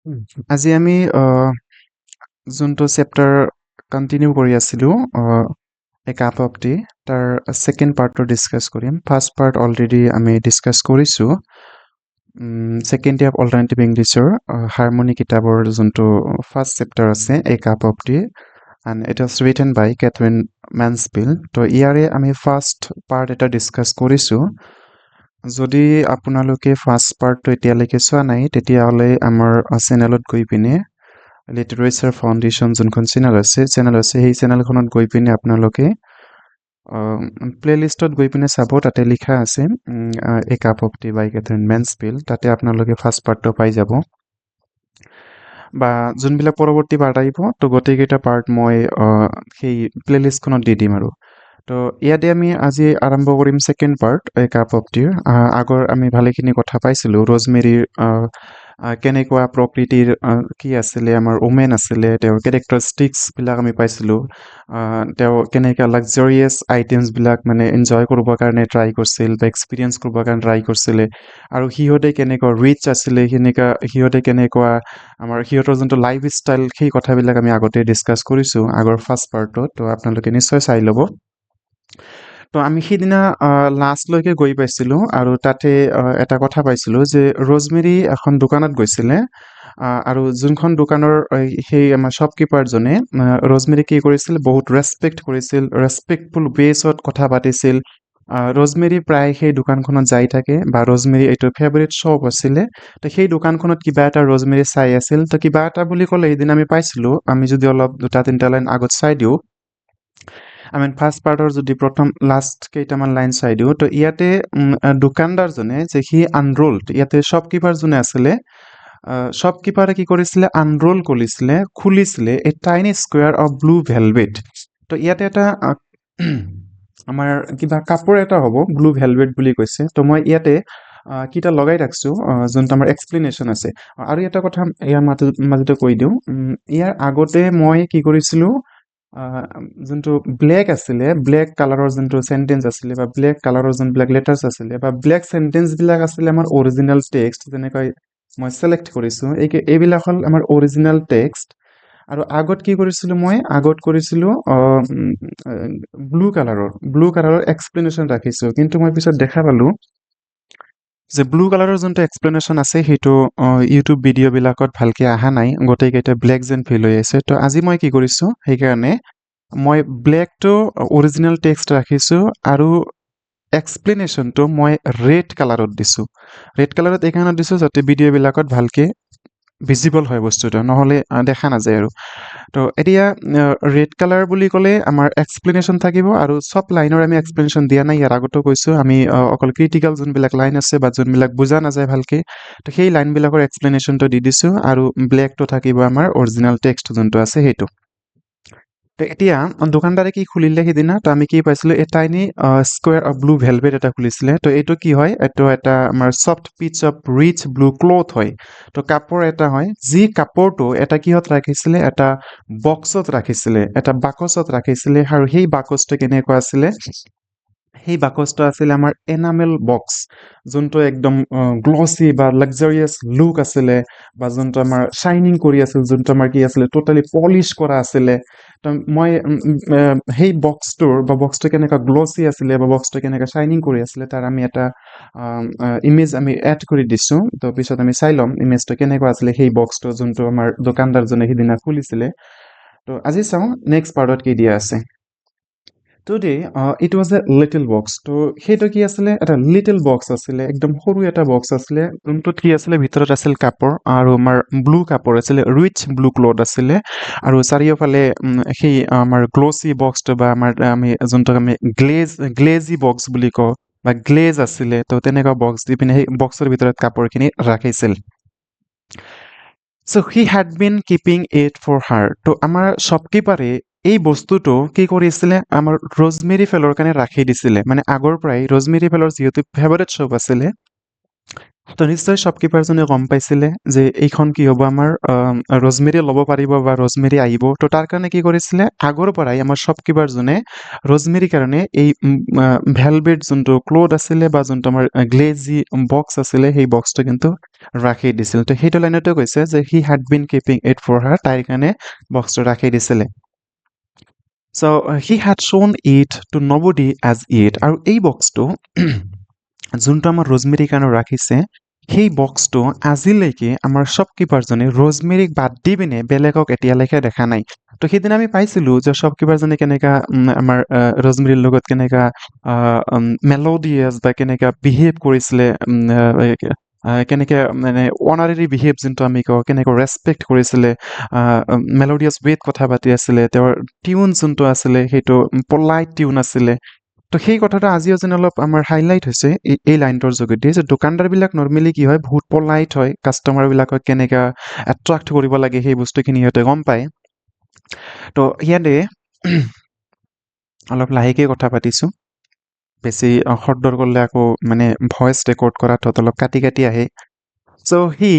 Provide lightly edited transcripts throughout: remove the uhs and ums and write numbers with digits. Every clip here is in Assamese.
উম, আজি আমি যোনটো চেপ্টাৰ কণ্টিনিউ কৰি আছিলোঁ এ কাপ অফ টি তাৰ ছেকেণ্ড পাৰ্টটো ডিছকাছ কৰিম। ফাৰ্ষ্ট পাৰ্ট অলৰেডি আমি ডিছকাছ কৰিছোঁ। ছেকেণ্ড ডে অফ অল্টাৰনেটিভ ইংলিছৰ হাৰমনি কিতাপৰ যোনটো ফাৰ্ষ্ট চেপ্টাৰ আছে a cup of tea and it was written by Katherine Mansfield. তো ইয়াৰে আমি ফাৰ্ষ্ট পাৰ্ট এটা ডিছকাছ কৰিছোঁ। যদি আপোনালোকে ফাৰ্ষ্ট পাৰ্টটো এতিয়ালৈকে চোৱা নাই তেতিয়াহ'লে আমাৰ চেনেলত গৈ পিনে লিটাৰেচাৰ ফাউণ্ডেশ্যন যোনখন চেনেল আছে সেই চেনেলখনত গৈ পিনে আপোনালোকে প্লে'লিষ্টত গৈ পিনে চাব, তাতে লিখা আছে a cup of tea by Katherine Mansfield. তাতে আপোনালোকে ফাৰ্ষ্ট পাৰ্টটো পাই যাব, বা যোনবিলাক পৰৱৰ্তী পাৰ্ট আহিব তো গোটেইকেইটা পাৰ্ট মই সেই প্লে'লিষ্টখনত দি দিম আৰু। তো ইয়াতে আমি আজি আৰম্ভ কৰিম second part A cup of টিৰ। আগৰ আমি ভালেখিনি কথা পাইছিলোঁ ৰ'জমেৰীৰ কেনেকুৱা প্ৰকৃতিৰ কি আছিলে, আমাৰ ওমেন আছিলে, তেওঁৰ কেৰেক্টাৰিষ্টিক্সবিলাক আমি পাইছিলোঁ। তেওঁ কেনেকুৱা লাক্সাৰিয়াছ আইটেমছবিলাক মানে এনজয় কৰিবৰ কাৰণে ট্ৰাই কৰিছিল বা এক্সপিৰিয়েঞ্চ কৰিবৰ কাৰণে ট্ৰাই কৰিছিলে, আৰু সিহঁতে কেনেকুৱা ৰিচ আছিলে, সিহঁতে কেনেকুৱা সিহঁতৰ যোনটো লাইফ ষ্টাইল সেই কথাবিলাক আমি আগতে ডিছকাছ কৰিছোঁ আগৰ ফাৰ্ষ্ট পাৰ্টত। তো আপোনালোকে নিশ্চয় চাই ল'ব। তো আমি সিদিনা লাষ্টলৈকে গৈ পাইছিলোঁ আৰু তাতে এটা কথা পাইছিলোঁ যে ৰ'জমেৰী এখন দোকানত গৈছিলে, আৰু যোনখন দোকানৰ সেই আমাৰ শ্বপকিপাৰজনে ৰ'জমেৰী কি কৰিছিল, বহুত ৰেচপেক্ট কৰিছিল, ৰেচপেক্টফুল ৱেছত কথা পাতিছিল। ৰ'জমেৰী প্ৰায় সেই দোকানখনত যাই থাকে, বা ৰ'জমেৰী এইটো ফেভৰেট শ্বপ আছিলে। তো সেই দোকানখনত কিবা এটা ৰ'জমেৰী চাই আছিল। তো কিবা এটা বুলি ক'লে সেইদিনা আমি পাইছিলোঁ, আমি যদি অলপ 2-3টা লাইন আগত চাই দিওঁ, ফাৰ্ষ্ট পাৰ্টৰ যদি প্ৰথম লাষ্ট কেইটামান লাইন চাই দিওঁ, তো ইয়াতে দোকানদাৰজনে যে সি আনৰোল্ড, ইয়াতে শ্বপকিপাৰ যোনে আছিলে, শ্বপকিপাৰে কি কৰিছিলে, আনৰোল খুলিছিলে a tiny square of blue velvet. তো ইয়াতে এটা আমাৰ কিবা কাপোৰ এটা হ'ব, ব্লু ভেলভেট বুলি কৈছে। তো মই ইয়াতে কিটা লগাই ৰাখিছোঁ, যোনটো আমাৰ এক্সপ্লেনেশ্যন আছে। আৰু এটা কথা ইয়াৰ মাজতে কৈ দিওঁ, ইয়াৰ আগতে মই কি কৰিছিলোঁ, যোনটো ব্লেক আছিলে, ব্লেক কালাৰৰ যোনটো চেণ্টেন্স আছিলে, বা ব্লেক কালাৰৰ যোনবিলাক লেটাৰ্ছ আছিলে, বা ব্লেক চেণ্টেন্সবিলাক আছিলে আমাৰ অৰিজিনেল টেক্সট, যেনেকৈ মই ছিলেক্ট কৰিছোঁ, এইবিলাক হ'ল আমাৰ অৰিজিনেল টেক্সট। আৰু আগত কি কৰিছিলোঁ, মই আগত কৰিছিলোঁ ব্লু কালাৰৰ এক্সপ্লেনেশ্যন ৰাখিছোঁ। কিন্তু মই পিছত দেখা পালোঁ যে ব্লু কালাৰৰ যোনটো এক্সপ্লেনেশ্যন আছে সেইটো ইউটিউব ভিডিঅ'বিলাকত ভালকৈ অহা নাই, গোটেইকেইটা ব্লেক যেন ফিল হৈ আছে। তো আজি মই কি কৰিছোঁ, সেইকাৰণে মই ব্লেকটো অৰিজিনেল টেক্সট ৰাখিছোঁ, আৰু এক্সপ্লেনেশ্যনটো মই ৰেড কালাৰত দিছোঁ। ৰেড কালাৰত এইকাৰণে দিছোঁ যাতে ভিডিঅ'বিলাকত ভালকৈ ভিজিবল হয় বস্তুটো, নহ'লে দেখা নাযায় আৰু। তো এতিয়া ৰেড কালাৰ বুলি ক'লে আমাৰ এক্সপ্লেনেশ্যন থাকিব, আৰু চব লাইনৰ আমি এক্সপ্লেনেশ্যন দিয়া নাই, ইয়াৰ আগতো কৈছোঁ আমি অকল ক্ৰিটিকেল যোনবিলাক লাইন আছে বা যোনবিলাক বুজা নাযায় ভালকৈ, তো সেই লাইনবিলাকৰ এক্সপ্লেনেশ্যনটো দি দিছোঁ, আৰু ব্লেকটো থাকিব আমাৰ অৰিজিনেল টেক্সট যোনটো আছে সেইটো। তো এতিয়া দোকানদাৰে কি খুলিলে সিদিনা, তো আমি কি পাইছিলোঁ, এটা এনেই স্কুৱেৰ অফ ব্লু ভেলভেট এটা খুলিছিলে। তো এইটো কি হয়, এইটো এটা আমাৰ soft piece of rich blue cloth হয়। তো কাপোৰ এটা হয়, যি কাপোৰটো এটা কিহত ৰাখিছিলে, এটা বক্সত ৰাখিছিলে, এটা বাকচত ৰাখিছিলে। আৰু সেই বাকচটো কেনেকুৱা আছিলে, সেই বাকচটো আছিলে আমাৰ এনামেল বক্স, যোনটো একদম গ্লচি বা লাক্সাৰিয়াছ লুক আছিলে, বা যোনটো আমাৰ শ্বাইনিং কৰি আছিল, যোনটো আমাৰ কি আছিলে, ট'টেলি পলিছ কৰা আছিলে। তো মই সেই বক্সটো কেনেকুৱা গ্লচি আছিলে, বা বক্সটো কেনেকুৱা শ্বাইনিং কৰি আছিলে, তাৰ আমি এটা ইমেজ আমি এড কৰি দিছোঁ। তো পিছত আমি চাই ল'ম ইমেজটো কেনেকুৱা আছিলে সেই বক্সটো, যোনটো আমাৰ দোকানদাৰজনে সিদিনা খুলিছিলে। তো আজি চাওঁ নেক্সট পাৰ্টত কি দিয়া আছে। Today it was a little box. তো সেইটো কি আছিলে, এটা লিটিল বক্স আছিলে, একদম সৰু এটা বক্স আছিলে, যোনটোত কি আছিলে, ভিতৰত আছিল কাপোৰ, আৰু আমাৰ ব্লু কাপোৰ আছিলে, ৰিচ ব্লু ক্লথ আছিলে। আৰু চাৰিওফালে সেই আমাৰ গ্ল'চি বক্সটো, বা আমি যোনটোক আমি গ্লেজি বক্স বুলি কওঁ, বা গ্লেজ আছিলে। তো তেনেকুৱা বক্স দি পিনে সেই বক্সৰ ভিতৰত কাপোৰখিনি ৰাখিছিল। So' he had been keeping it for her. তো আমাৰ শ্বপকিপাৰে এই বস্তুটো কি কৰিছিলে, আমাৰ ৰ'জমেৰী ফেলৰ কাৰণে ৰাখি দিছিলে। মানে আগৰ পৰাই ৰ'জমেৰী ফেলৰ যিহেতু ফেভাৰেট শ্বপ আছিলে, তো নিশ্চয় শ্বপকিপাৰজনে গম পাইছিলে যে এইখন কি হ'ব আমাৰ ৰজমেৰী ল'ব পাৰিব বা ৰজমেৰী আহিব। তো তাৰ কাৰণে কি কৰিছিলে আগৰ পৰাই আমাৰ শ্বপকিপাৰজনে ৰজমেৰীৰ কাৰণে এই ভেলভেট যোনটো ক্লথ আছিলে বা যোনটো আমাৰ গ্লেজি বক্স আছিলে সেই বক্সটো কিন্তু ৰাখি দিছিল। তো সেইটো লাইনতে কৈছে যে he had been keeping it for her, তাইৰ কাৰণে বক্সটো ৰাখি দিছিলে। So' he had shown it to nobody as yet, আৰু এই বক্সটো যোনটো আমাৰ ৰজমেৰীৰ কাৰণে ৰাখিছে সেই বক্সটো আজিলৈকে আমাৰ শ্বপকিপাৰজনে ৰজমেৰীক বাদ দি পিনে বেলেগক এতিয়ালৈকে দেখা নাই। তো সেইদিনা আমি পাইছিলোঁ যে শ্বপকিপাৰজনে কেনেকা আমাৰ ৰজমেৰীৰ লগত কেনেকা মেলোডিয়াছ বা কেনেকা বিহেভ কৰিছিলে, কেনেকে মানে অনাৰেৰী বিহেভ যোনটো আমি কওঁ, কেনেকৈ ৰেচপেক্ট কৰিছিলে, মেলোডিয়াছ ৱেত কথা পাতি আছিলে, তেওঁৰ টিউন যোনটো আছিলে সেইটো পলাইট টিউন আছিলে। তো সেই কথাটো আজিও যেন অলপ আমাৰ হাইলাইট হৈছে এই লাইনটোৰ যোগেদি, যে দোকানদাৰবিলাক নৰ্মেলি কি হয় বহুত পলাইট হয়, কাষ্টমাৰবিলাকক কেনেকা এট্ৰাক্ট কৰিব লাগে সেই বস্তুখিনি সিহঁতে গম পায়। তো ইয়াতে অলপ লাহেকে কথা পাতিছোঁ, বেছি খৰদৰ কৰিলে আকৌ মানে ভইচ ৰেকৰ্ড কৰাত অলপ কাটি কাটি আহে। So' he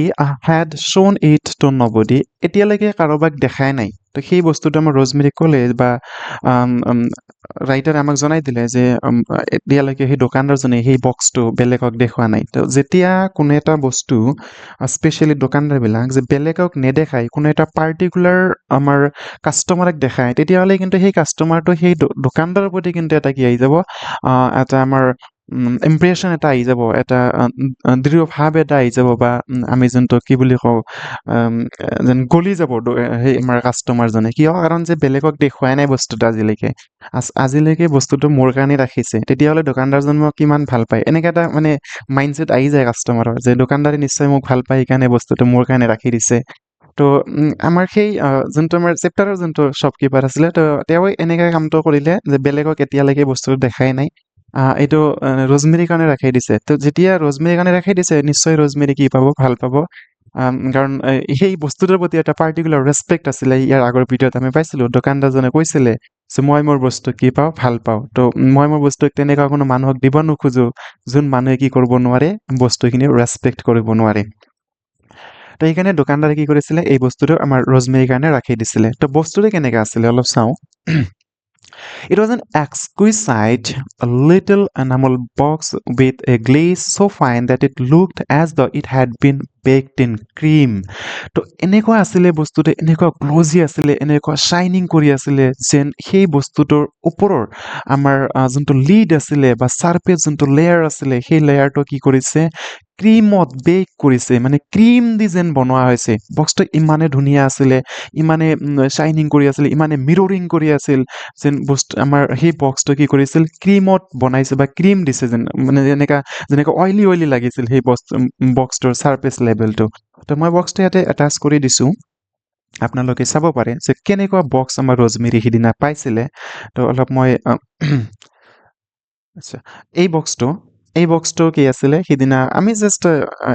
had shown it to nobody, এতিয়ালৈকে কাৰোবাক দেখাই নাই। তো সেই বস্তুটো আমাৰ ৰজমেৰী ক'লে বা ৰাইটাৰে আমাক জনাই দিলে যে এতিয়ালৈকে সেই দোকানদাৰজনে সেই বক্সটো বেলেগক দেখুওৱা নাই। তো যেতিয়া কোনো এটা বস্তু স্পেচিয়েলি দোকানদাৰবিলাক যে বেলেগক নেদেখায়, কোনো এটা পাৰ্টিকুলাৰ আমাৰ কাষ্টমাৰক দেখায়, তেতিয়াহ'লে কিন্তু সেই কাষ্টমাৰটো সেই দোকানদাৰৰ প্ৰতি কিন্তু এটা কি আহি যাব, এটা আমাৰ ইম্প্ৰেশ্যন এটা আহি যাব, এটা দৃঢ় ভাৱ এটা আহি যাব, বা আমি যোনটো কি বুলি কওঁ যেন গলি যাব সেই আমাৰ কাষ্টমাৰজনে। কিয়? কাৰণ যে বেলেগক দেখুৱাই নাই বস্তুটো আজিলৈকে, আজিলৈকে বস্তুটো মোৰ কাৰণে ৰাখিছে, তেতিয়াহ'লে দোকানদাৰজন মোক কিমান ভাল পায়, এনেকৈ এটা মানে মাইণ্ডছেট আহি যায় কাষ্টমাৰৰ, যে দোকানদাৰে নিশ্চয় মোক ভাল পায়, সেইকাৰণে বস্তুটো মোৰ কাৰণে ৰাখি দিছে। তো আমাৰ সেই যোনটো আমাৰ চেপ্টাৰৰ যোনটো শ্বপকিপাৰ আছিলে, তো তেওঁ এনেকৈ কামটো কৰিলে যে বেলেগক এতিয়ালৈকে বস্তুটো দেখাই নাই, এইটো ৰজমেৰীৰ কাৰণে ৰাখি দিছে। তো যেতিয়া ৰজমেৰীৰ কাৰণে ৰাখি দিছে, নিশ্চয় ৰজমেৰী কি পাব, ভাল পাব। কাৰণ সেই বস্তুটোৰ প্ৰতি এটা পাৰ্টিকুলাৰ ৰেচপেক্ট আছিলে। ইয়াৰ আগৰ ভিডিঅ'ত আমি পাইছিলোঁ দোকানদাৰজনে কৈছিলে যে মই মোৰ বস্তু কি পাওঁ, ভাল পাওঁ। তো মই মোৰ বস্তু তেনেকুৱা কোনো মানুহক দিব নোখোজোঁ যোন মানুহে কি কৰিব নোৱাৰে, বস্তুখিনি ৰেচপেক্ট কৰিব নোৱাৰে। তো সেইকাৰণে দোকানদাৰে কি কৰিছিলে, এই বস্তুটো আমাৰ ৰজমেৰীৰ কাৰণে ৰাখি দিছিলে। তো বস্তুটো কেনেকৈ আছিলে অলপ চাওঁ। It was an exquisite little enamel box with a glaze so fine that it looked as though it had been baked in cream. তো এনেকুৱা আছিলে বস্তুটো, এনেকুৱা গ্লজি আছিলে, এনেকুৱা শ্বাইনিং কৰি আছিলে, যেন সেই বস্তুটোৰ ওপৰৰ আমাৰ যোনটো লিড আছিলে বা চাৰফেচ যোনটো লেয়াৰ আছিলে, সেই লেয়াৰটো কি কৰিছে, ক্ৰীমত বেক কৰিছে, মানে ক্ৰীম দি যেন বনোৱা হৈছে। বক্সটো ইমানে ধুনীয়া আছিলে, ইমানে শ্বাইনিং কৰি আছিলে, ইমানে মিৰৰিং কৰি আছিল, যেন বস্তু আমাৰ সেই বক্সটো কি কৰিছিল, ক্ৰীমত বনাইছে বা ক্ৰীম দিছে যেন, মানে যেনেকৈ অইলি অইলি লাগিছিল সেই বক্সটোৰ ছাৰফেচ লেভেলটো। তো মই বক্সটো ইয়াতে এটাচ কৰি দিছোঁ, আপোনালোকে চাব পাৰে যে কেনেকুৱা বক্স আমাৰ ৰজমেৰী সিদিনা পাইছিলে। তো অলপ মই আচ্ছা, এই বক্সটো কি আছিলে, সিদিনা আমি জাষ্ট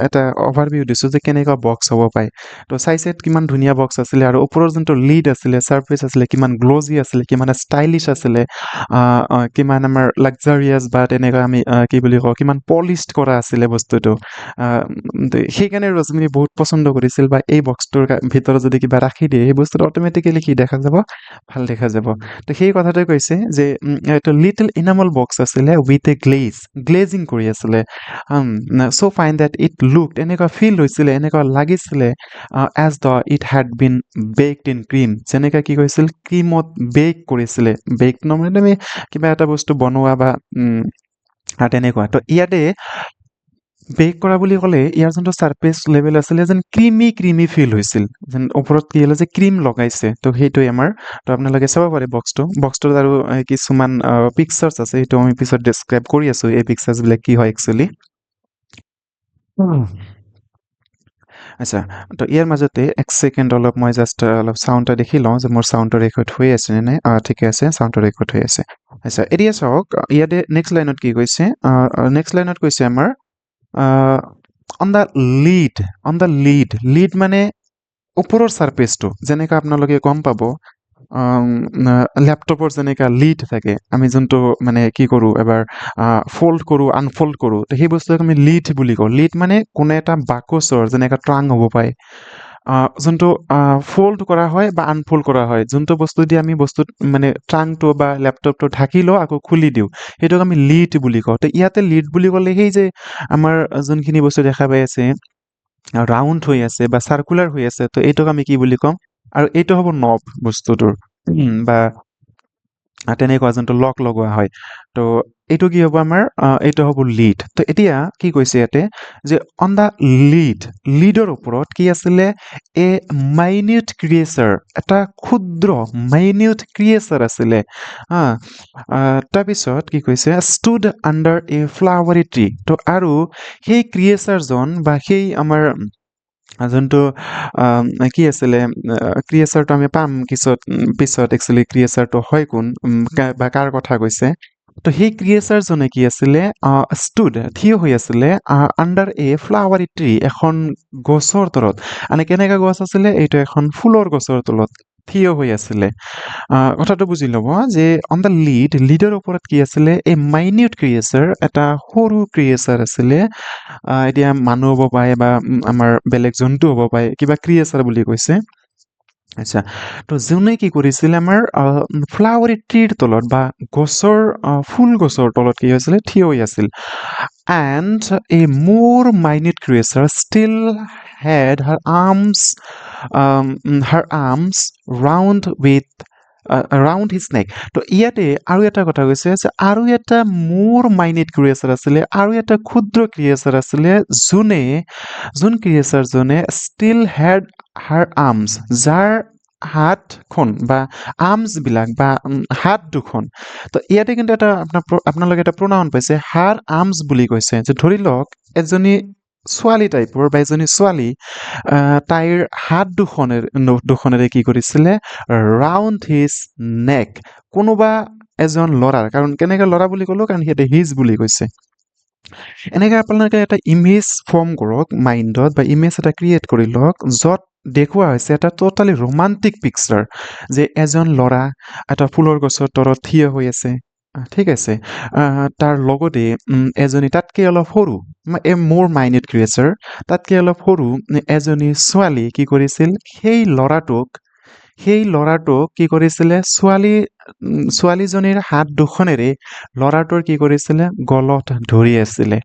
এটা অভাৰভিউ দিছোঁ যে কেনেকুৱা বক্স হ'ব পাৰে। তো চাইছে কিমান ধুনীয়া বক্স আছিলে, আৰু ওপৰৰ যোনটো লিড আছিলে, ছাৰফেচ আছিলে, কিমান গ্ল'জি আছিলে, কিমান ষ্টাইলিছ আছিলে, কিমান আমাৰ লাক্সাৰিয়াছ বা তেনেকুৱা আমি কি বুলি কওঁ, কিমান পলিছড কৰা আছিলে বস্তুটো। সেইকাৰণে ৰজমেৰী বহুত পচন্দ কৰিছিল, বা এই বক্সটোৰ ভিতৰত যদি কিবা ৰাখি দিয়ে সেই বস্তুটো অট'মেটিকেলি কি দেখা যাব, ভাল দেখা যাব। তো সেই কথাটোৱে কৈছে যে এইটো লিটল ইনামল বক্স আছিলে উইথ এ গ্লেজিং কৰি আছিলে, so' fine that it looked, এনেকুৱা ফিল হৈছিলে, এনেকুৱা লাগিছিলে as the it had been baked in cream, যেনেকৈ কি কৈছিল, ক্ৰীমত বেক কৰিছিলে। বেক নৰ্মেলি আমি কিবা এটা বস্তু বনোৱা বা তেনেকুৱা। তো ইয়াতে বেক কৰা বুলি ক'লে ইয়াৰ যোনটো ছাৰফেচ লেভেল আছিলে, যেন ক্ৰীমি ফিল হৈছিল, যেন ওপৰত কি হ'লে যে ক্ৰীম লগাইছে। তো সেইটোৱে আমাৰ, তো আপোনালোকে চাব পাৰে বক্সটোত আৰু কিছুমান পিকচাৰ্ছ আছে, সেইটো আমি পিছত ডেছক্ৰাইব কৰি আছোঁ, এই পিকচাৰ্ছবিলাক কি হয় একচুৱেলি। আচ্ছা, তো ইয়াৰ মাজতে এক ছেকেণ্ড অলপ মই জাষ্ট অলপ চাউণ্ডটা দেখি লওঁ যে মোৰ চাউণ্ডটো ৰেকৰ্ড হৈ আছে নে নাই। ঠিকে আছে, চাউণ্ডটো ৰেকৰ্ড হৈ আছে। আচ্ছা, এতিয়া চাওক ইয়াতে নেক্সট লাইনত কি কৈছে, নেক্সট লাইনত কৈছে আমাৰ অন দ্য লিড মানে ওপৰৰ ছাৰফেচটো, যেনেকৈ আপোনালোকে গম পাব লেপটপৰ যেনেকা লিড থাকে আমি যোনটো মানে কি কৰোঁ এবাৰ ফল্ড কৰোঁ আনফল্ড কৰোঁ তো সেই বস্তুক আমি লিড বুলি কওঁ লিড মানে কোনো এটা বাকচৰ যেনেকা ট্ৰাং হ'ব পাৰে যোনটো ফল্ড কৰা হয় বা আনফল্ড কৰা হয় যোনটো বস্তু দি আমি বস্তুত মানে ট্ৰাংটো বা লেপটপটো ঢাকি লওঁ আকৌ খুলি দিওঁ সেইটোক আমি লিড বুলি কওঁ তো ইয়াতে লিড বুলি ক'লে সেই যে আমাৰ যোনখিনি বস্তু দেখা পাই আছে ৰাউণ্ড হৈ আছে বা চাৰ্কুলাৰ হৈ আছে তো এইটোক আমি কি বুলি ক'ম আৰু এইটো হ'ব নব বস্তুটোৰ বা তেনেকুৱা যোনটো লক লগোৱা হয় তো এইটো কি হ'ব আমাৰ এইটো হ'ব লিড তো এতিয়া কি কৈছে ইয়াতে যে অন দ্য লিডৰ ওপৰত কি আছিলে এ মাইনিউট ক্ৰিয়েচাৰ এটা ক্ষুদ্ৰ মাইনিউট ক্ৰিয়েচাৰ আছিলে হা তাৰপিছত কি কৈছে ষ্টুড আণ্ডাৰ এ ফ্লাৱাৰী ট্ৰী তো আৰু সেই ক্ৰিয়েচাৰজন বা সেই আমাৰ যোনটো কি আছিলে ক্ৰিয়েচাৰটো আমি পাম পিছত একচুৱেলি ক্ৰিয়েচাৰটো হয় কোন বা কাৰ কথা কৈছে তো সেই ক্ৰিয়েচাৰজনে কি আছিলে ষ্টুড থিয় হৈ আছিলে আণ্ডাৰ এ ফ্লাৱাৰী ট্ৰী এখন গছৰ তলত মানে কেনেকা গছ আছিলে এইটো এখন ফুলৰ গছৰ তলত থিয় হৈ আছিলে কথাটো বুজি ল'ব যে অন দ্য লিডৰ ওপৰত কি আছিলে এই মাইনিউট ক্ৰিয়েচাৰ এটা সৰু ক্ৰিয়েচাৰ আছিলে এতিয়া মানুহ হ'ব পাৰে বা আমাৰ বেলেগ জন্তু হ'ব পাৰে কিবা ক্ৰিয়েচাৰ বুলি কৈছে আচ্ছা তো যোনে কি কৰিছিলে আমাৰ ফ্লাৱাৰী ট্ৰীৰ তলত বা গছৰ ফুল গছৰ তলত কি হৈছিলে থিয় হৈ আছিল and a more minute creature still had her arms round with round his neck তো ইয়াতে আৰু এটা কথা কৈছে যে আৰু এটা মোৰ মাইনিউট ক্ৰিয়েচাৰ আছিলে আৰু এটা ক্ষুদ্ৰ ক্ৰিয়েচাৰ আছিলে যোন ক্ৰিয়েচাৰজনে ষ্টিল হেড হাৰ আৰ্মছ যাৰ হাতখন বা আৰ্মছবিলাক বা হাত দুখন তো ইয়াতে কিন্তু এটা আপোনালোকে এটা প্ৰনাউন পাইছে হাৰ আৰ্মছ বুলি কৈছে যে ধৰি লওক এজনী ছোৱালী টাইপৰ বা এজনী ছোৱালী তাইৰ হাত দুখনেৰে কি কৰিছিলে ৰাউণ্ড হিজ নেক কোনোবা এজন ল'ৰাৰ কাৰণ কেনেকৈ ল'ৰা বুলি ক'লো কাৰণ সিহঁতে হিজ বুলি কৈছে এনেকৈ আপোনালোকে এটা ইমেজ ফৰ্ম কৰক মাইণ্ডত বা ইমেজ এটা ক্ৰিয়েট কৰি লওক য'ত দেখুওৱা হৈছে এটা ট'টেলি ৰোমান্টিক পিকচাৰ যে এজন ল'ৰা এটা ফুলৰ গছৰ তলত থিয় হৈ আছে ঠিক আছে তাৰ লগতে এজনী তাতকৈ অলপ সৰু মোৰ মাইনিউট ক্ৰিয়েচাৰ তাতকৈ অলপ সৰু এজনী ছোৱালী কি কৰিছিল সেই ল'ৰাটোক কি কৰিছিলে ছোৱালীজনীৰ হাত দুখনেৰে ল'ৰাটোৰ কি কৰিছিলে গলত ধৰি আছিলে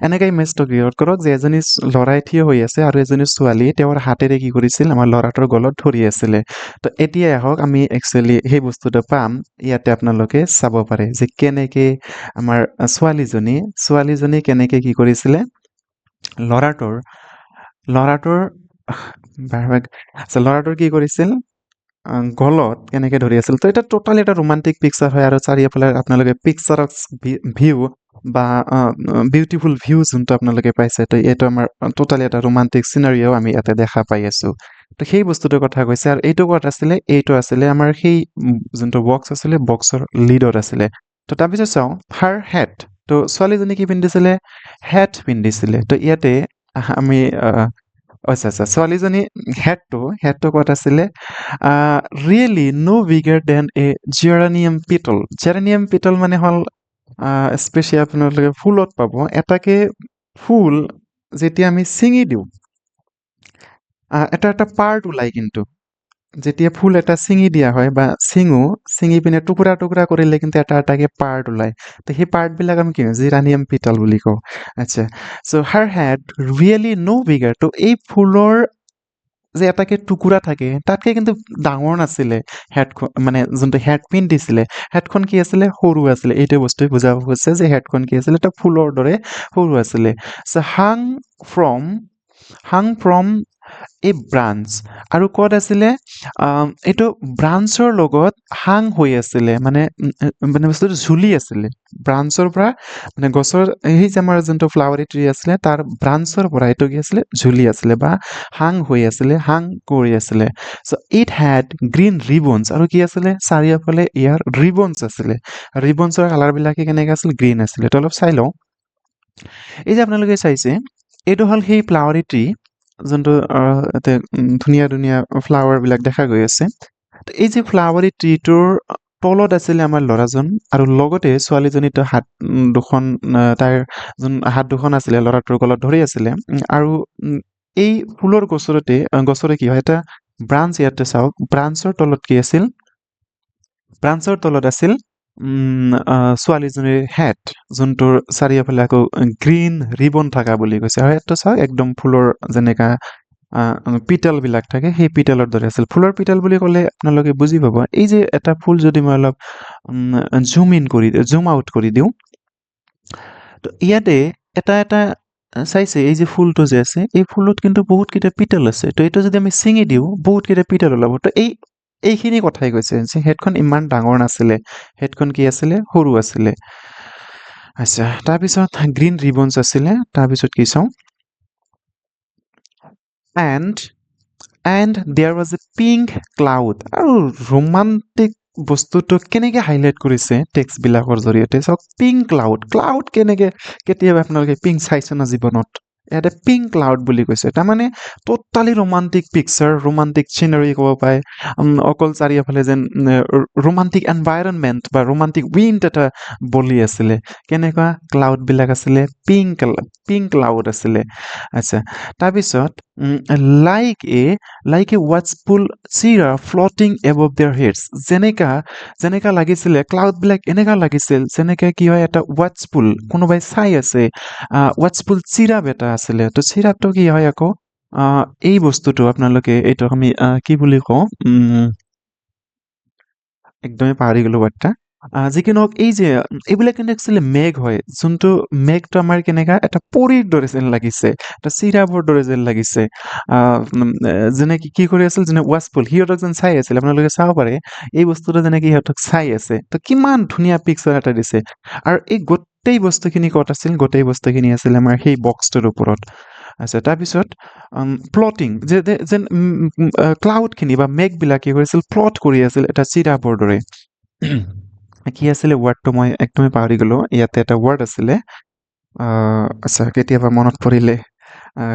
এনেকৈ ইমেজটো ক্ৰিয়েট কৰক যে এজনী ল'ৰাই থিয় হৈ আছে আৰু এজনী ছোৱালী তেওঁৰ হাতেৰে কি কৰিছিল আমাৰ ল'ৰাটোৰ গলত ধৰি আছিলে তো এতিয়াই আহক আমি একচুৱেলি সেই বস্তুটো পাম ইয়াতে আপোনালোকে চাব পাৰে যে কেনেকৈ আমাৰ ছোৱালীজনী কেনেকৈ কি কৰিছিলে ল'ৰাটোৰ ল'ৰাটোৰ কি কৰিছিল গলত কেনেকৈ ধৰি আছিল তো এটা টোটালি এটা ৰোমান্টিক পিকচাৰ হয় আৰু চাৰিওফালে আপোনালোকে পিকচাৰক ভিউ বা বিউটিফুল ভিউ যোনটো আপোনালোকে পাইছে তো এইটো আমাৰ টোটালি এটা ৰোমান্টিক চিনাৰিও আমি ইয়াতে দেখা পাই আছোঁ তো সেই বস্তুটোৰ কথা কৈছে আৰু এইটো আছিলে আমাৰ সেই যোনটো বক্স আছিলে বক্সৰ লিডত আছিলে তো তাৰপিছত চাওঁ হাৰ হেড তো ছোৱালীজনী কি পিন্ধিছিলে হেড পিন্ধিছিলে তো ইয়াতে আমি আচ্ছা ছোৱালীজনী হেডটো ক'ত আছিলে ৰিয়েলি ন' বিগাৰ দেন এ জেৰানিয়াম পিটল মানে হ'ল স্পেচিয়েল আপোনালোকে ফুলত পাব এটাকে ফুল যেতিয়া আমি ছিঙি দিওঁ এটা পাৰ্ট ওলায় কিন্তু যেতিয়া ফুল এটা ছিঙি দিয়া হয় বা ছিঙি পিনে টুকুৰা কৰিলে কিন্তু এটাকে পাৰ্ট ওলায় তো সেই পাৰ্টবিলাক আমি কি জিৰানিয়াম পিটল বুলি কওঁ আচ্ছা চ' হাৰ হেড ৰিয়েলি ন' বিগাৰ তো এই ফুলৰ যে এটাকে টুকুৰা থাকে তাতকে কিন্তু ডাঙৰ নাছিলে হেডখন মানে যোনটো হেডপিন দিছিলে হেডখন কি আছিলে সৰু আছিলে এইটো বস্তুৱে বুজাব খুজিছে যে হেডখন কি আছিলে এটা ফুলৰ দৰে সৰু আছিলে চ' হাং ফ্ৰম এই ব্ৰাঞ্চ আৰু ক'ত আছিলে এইটো ব্ৰাঞ্চৰ লগত হাং হৈ আছিলে মানে বস্তুটো ঝুলি আছিলে ব্ৰাঞ্চৰ পৰা মানে গছৰ সেই যে আমাৰ যোনটো ফ্লাৱাৰী ট্ৰী আছিলে তাৰ ব্ৰাঞ্চৰ পৰা এইটো কি আছিলে ঝুলি আছিলে বা হাং কৰি আছিলে চ' ইট হেড গ্ৰীণ ৰিবনছ আৰু কি আছিলে চাৰিওফালে ইয়াৰ ৰিবনছ আছিলে ৰিবনছৰ কালাৰবিলাকে কেনেকৈ আছিল গ্ৰীণ আছিলে তো অলপ চাই লওঁ এই যে আপোনালোকে চাইছে এইটো হ'ল সেই ফ্লাৱাৰী ট্ৰী যোনটো ধুনীয়া ফ্লাৱাৰবিলাক দেখা গৈ আছে এই যে ফ্লাৱাৰী ট্ৰিটোৰ তলত আছিলে আমাৰ ল'ৰাজন আৰু লগতে ছোৱালীজনীতো হাত দুখন তাইৰ হাত দুখন আছিলে ল'ৰাটোৰ গলত ধৰি আছিলে আৰু এই ফুলৰ গছৰে কি হয় এটা ব্ৰাঞ্চ ইয়াতে চাওক ব্ৰাঞ্চৰ তলত কি আছিল ব্ৰাঞ্চৰ তলত আছিল ছোৱালীজনীৰ হেড যোনটোৰ চাৰিওফালে আকৌ গ্ৰীণ ৰিবন থকা বুলি কৈছে আৰু ইয়াততো চাওক একদম ফুলৰ যেনেকা পিতেলবিলাক থাকে সেই পিতেলৰ দৰে আছিল ফুলৰ পিতেল বুলি ক'লে আপোনালোকে বুজি পাব এই যে এটা ফুল যদি মই অলপ জুম আউট কৰি দিওঁ তো ইয়াতে এটা চাইছে এই যে ফুলটো যে আছে এই ফুলত কিন্তু বহুতকেইটা পিতেল আছে তো এইটো যদি আমি ছিঙি দিওঁ বহুতকেইটা পিতেল ওলাব তো এইখিনি কথাই কৈছে যে হেডখন ইমান ডাঙৰ নাছিলে হেডখন কি আছিলে সৰু আছিলে আচ্ছা তাৰপিছত গ্ৰীণ ৰিবনছ আছিলে তাৰপিছত কি চাওঁ and there was a pink cloud আৰু ৰোমান্টিক বস্তুটো কেনেকৈ হাইলাইট কৰিছে টেক্সটবিলাকৰ জৰিয়তে চাওক পিংক ক্লাউড কেনেকৈ কেতিয়াবা আপোনালোকে পিংক চাইছে না জীৱনত ইয়াতে পিংক ক্লাউড বুলি কৈছে তাৰমানে ট'টালি ৰোমান্টিক পিকচাৰ ৰোমান্টিক চিনাৰী ক'ব পাৰে অকল চাৰিওফালে যেন ৰোমান্টিক এনভাইৰনমেণ্ট বা ৰোমান্টিক উইণ্ড এটা বলি আছিলে কেনেকুৱা ক্লাউডবিলাক আছিলে পিংক ক্লাউড আছিলে আচ্ছা তাৰপিছত লাইক এ ৱাটচফুল চিৰা ফ্লটিং এবভ দেয়াৰ হেডছ যেনেকা লাগিছিলে ক্লাউডবিলাক এনেকা লাগিছিল যেনেকে কি হয় এটা ৱাটচফুল কোনোবাই চাই আছে ৱাটচফুল চিৰাপ এটা আছিলে তো চিৰাপটো কি হয় আকৌ এই বস্তুটো আপোনালোকে এইটো আমি কি বুলি কওঁ একদমই পাহৰি গ'লো বাৰ্তা যিকি নহওক এই যে এইবিলাক কিন্তু একচুৱেলি মেঘ হয় যোনটো মেঘটো আমাৰ কেনেকা এটা পৰীৰ দৰে যেন লাগিছে এটা চিৰাপৰ দৰে যেন লাগিছে যেনে কি কৰি আছিল যেনে ৱাছফুল সিহঁতক যেন চাই আছিল আপোনালোকে চাব পাৰে এই বস্তুটো যেনেকে সিহঁতক চাই আছে তো কিমান ধুনীয়া পিকচাৰ এটা দিছে আৰু এই গোটেই বস্তুখিনি ক'ত আছিল গোটেই বস্তুখিনি আছিল আমাৰ সেই বক্সটোৰ ওপৰত আচ্ছা তাৰপিছত প্লটিং যেন ক্লাউডখিনি বা মেঘবিলাক কি কৰিছিল প্লট কৰি আছিল এটা চিৰাপৰ দৰে কি আছিলে ৱৰ্ডটো মই একদমেই পাহৰি গ'লোঁ ইয়াতে এটা ৱৰ্ড আছিলে আচ্ছা কেতিয়াবা মনত পৰিলে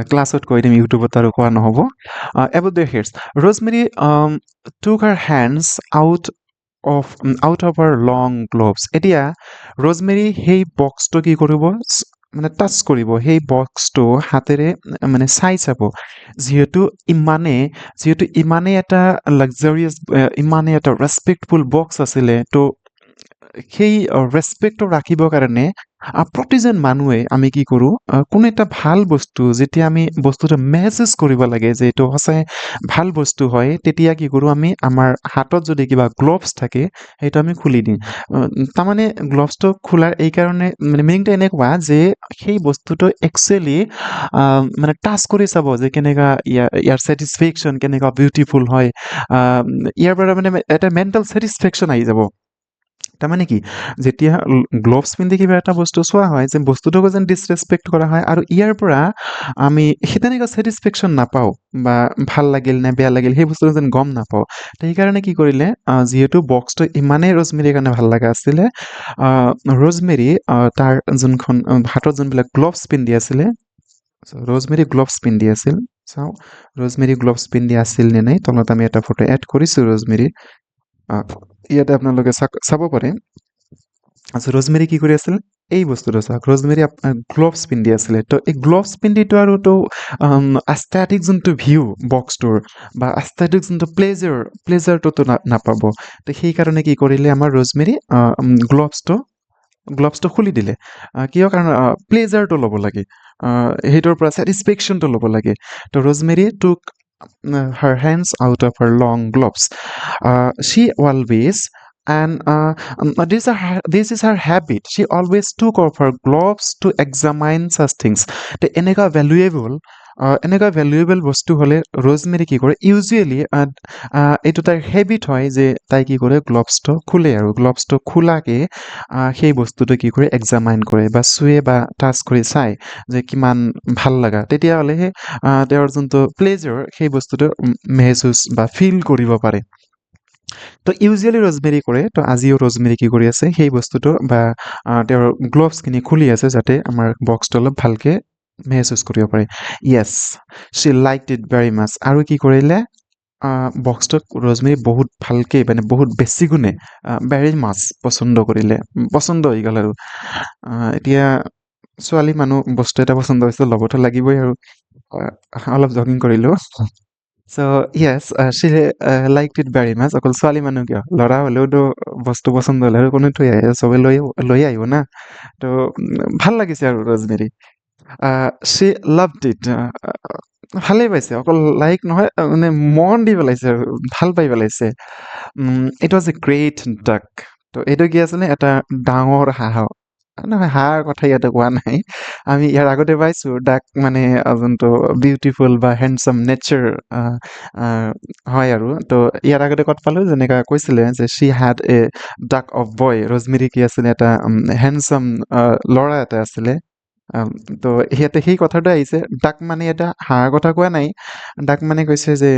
ক্লাছত কৈ দিম ইউটিউবত আৰু কোৱা নহ'ব about the heads Rosemary took her hands out of her long gloves এতিয়া ৰ'জমেৰী সেই বক্সটো কি কৰিব মানে টাচ কৰিব সেই বক্সটো হাতেৰে মানে চাই চাব যিহেতু ইমানেই এটা লাক্সাৰিয়াছ ইমানেই এটা ৰেচপেক্টফুল বক্স আছিলে তো সেই ৰেচপেক্টটো ৰাখিবৰ কাৰণে প্ৰতিজন মানুহে আমি কি কৰোঁ কোনো এটা ভাল বস্তু যেতিয়া আমি বস্তুটো মেহচুচ কৰিব লাগে যে এইটো সঁচাই ভাল বস্তু হয় তেতিয়া কি কৰোঁ আমি আমাৰ হাতত যদি কিবা গ্ল'ভছ থাকে সেইটো আমি খুলি দিওঁ তাৰমানে গ্ল'ভছটো খোলাৰ এইকাৰণে মানে মিনিংটো এনেকুৱা যে সেই বস্তুটো একচুৱেলি মানে টাচ কৰি চাব যে কেনেকুৱা ইয়াৰ ছেটিছফেকশ্যন কেনেকুৱা বিউটিফুল হয় ইয়াৰ পৰা মানে এটা মেণ্টেল ছেটিছফেকশ্যন আহি যাব তাৰমানে কি যেতিয়া গ্ল'ভছ পিন্ধি কিবা এটা বস্তু চোৱা হয় যে বস্তুটোকো যেন ডিছৰেচপেক্ট কৰা হয় আৰু ইয়াৰ পৰা আমি সেই তেনেকুৱা ছেটিছফেকশ্যন নাপাওঁ বা ভাল লাগিল নে বেয়া লাগিল সেই বস্তুটো যেন গম নাপাওঁ তো সেইকাৰণে কি কৰিলে যিহেতু বক্সটো ইমানেই ৰ'জমেৰীৰ কাৰণে ভাল লগা আছিলে ৰ'জমেৰী তাৰ যোনখন হাতত যোনবিলাক গ্ল'ভছ পিন্ধি আছিলে ৰ'জমেৰী গ্ল'ভছ পিন্ধি আছিল চাওঁ ৰ'জমেৰী গ্ল'ভছ পিন্ধি আছিল নে নাই তলত আমি এটা ফটো এড কৰিছোঁ ৰ'জমেৰীৰ ইয়াতে আপোনালোকে চাব পাৰে ৰ'জমেৰী কি কৰি আছিল এই বস্তুটো চাওক ৰ'জমেৰী গ্ল'ভছ পিন্ধি আছিলে তো এই গ্ল'ভছ পিন্ধিটো আৰু তো এষ্টেটিক যোনটো ভিউ বক্সটোৰ বা এষ্টেটিক যোনটো প্লেজাৰটোতো নাপাব তো সেইকাৰণে কি কৰিলে আমাৰ ৰ'জমেৰী গ্ল'ভছটো খুলি দিলে কিয় কাৰণ প্লেজাৰটো ল'ব লাগে সেইটোৰ পৰা ছেটিছফেকশ্যনটো ল'ব লাগে তো ৰ'জমেৰী টুক her hands out of her long gloves. She always, and this is her habit. She always took off her gloves to examine such things. এনেকুৱা ভেলুৱেবল বস্তু হ'লে ৰ'জমেৰী কি কৰে ইউজুৱেলি এইটো তাইৰ হেবিট হয় যে তাই কি কৰে গ্ল'ভছটো খোলে আৰু গ্ল'ভছটো খোলাকে সেই বস্তুটো কি কৰে এক্সামাইন কৰে বা চুৱে বা টাচ কৰি চায় যে কিমান ভাল লগা তেতিয়াহ'লেহে তেওঁৰ যোনটো প্লেজাৰ সেই বস্তুটো মেহচুচ বা ফিল কৰিব পাৰে তো ইউজুৱেলি ৰ'জমেৰী কৰে তো আজিও ৰ'জমেৰী কি কৰি আছে সেই বস্তুটো বা তেওঁৰ গ্ল'ভছখিনি খুলি আছে যাতে আমাৰ বক্সটো অলপ ভালকৈ মেহচুচ কৰিব পাৰে য়েছ শ্বি লাইক ইট ভেৰি মাছ আৰু কি কৰিলে বক্সটোক ৰজমেৰী বহুত ভালকে মানে বহুত বেছি গুণে ভেৰি মাছ পচন্দ কৰিলে পচন্দ হৈ গ'ল আৰু এতিয়া ছোৱালী মানুহ বস্তু এটা পচন্দ হৈছে লগতো লাগিবই আৰু অলপ জগিং কৰিলোঁ চ' য়েছ চি লাইক ইট ভেৰি মাছ অকল ছোৱালী মানুহ কিয় ল'ৰা হ'লেওতো বস্তু পচন্দ হ'লে আৰু কোনো থৈ আহে চবে লৈ আহিব না তো ভাল লাগিছে আৰু ৰজমেৰী চি লাভড ইট ভালেই পাইছে অকল লাইক নহয় মানে মন দি পেলাইছে আৰু ভাল পাই পেলাইছে ইট ৱাজ এ গ্ৰেট ডাক তো এইটো কি আছিলে এটা ডাঙৰ হাঁহ নহয় হাঁহৰ কথা ইয়াতে কোৱা নাই আমি ইয়াৰ আগতে পাইছোঁ ডাক মানে যোনটো বিউটিফুল বা হেণ্ডচাম নেচাৰ হয় আৰু তো ইয়াৰ আগতে ক'ত পালোঁ যেনেকৈ কৈছিলে যে শ্বি হেড এ ডাক অফ বয় ৰজমেৰী কি আছিলে এটা হেণ্ডচাম ল'ৰা এটা আছিলে আম, তো ইয়াতে সেই কথাটো আহিছে ডাক মানে এটা হাঁহৰ কথা কোৱা নাই ডাক মানে কৈছে যে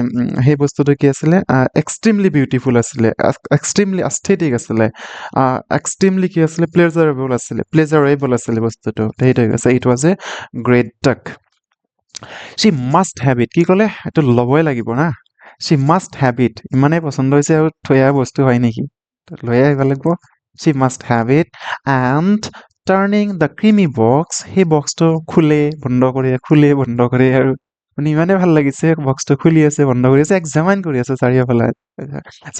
সেই বস্তুটো কি আছিলে এক্সট্ৰিমলি বিউটিফুল আছিলে এক্সট্ৰিমলি আস্থেটিক আছিলে এক্সট্ৰিমলি কি আছিলে প্লেজাৰেবল আছিলে বস্তুটো সেইটোৱে কৈছে ইট ৱাজ এ গ্ৰেট ডাক চি মাষ্ট হেভ ইট কি ক'লে এইটো ল'বই লাগিব না চি মাষ্ট হেভ ইট ইমানেই পচন্দ হৈছে আৰু থৈ অহা বস্তু হয় নেকি লৈ আহিব লাগিব C must have it and turning the creamy box সেই বক্সটো খোলে বন্ধ কৰে আৰু মানে ইমানেই ভাল লাগিছে বক্সটো খুলি আছে বন্ধ কৰি আছে এক্সামাইন কৰি আছে চাৰিওফালে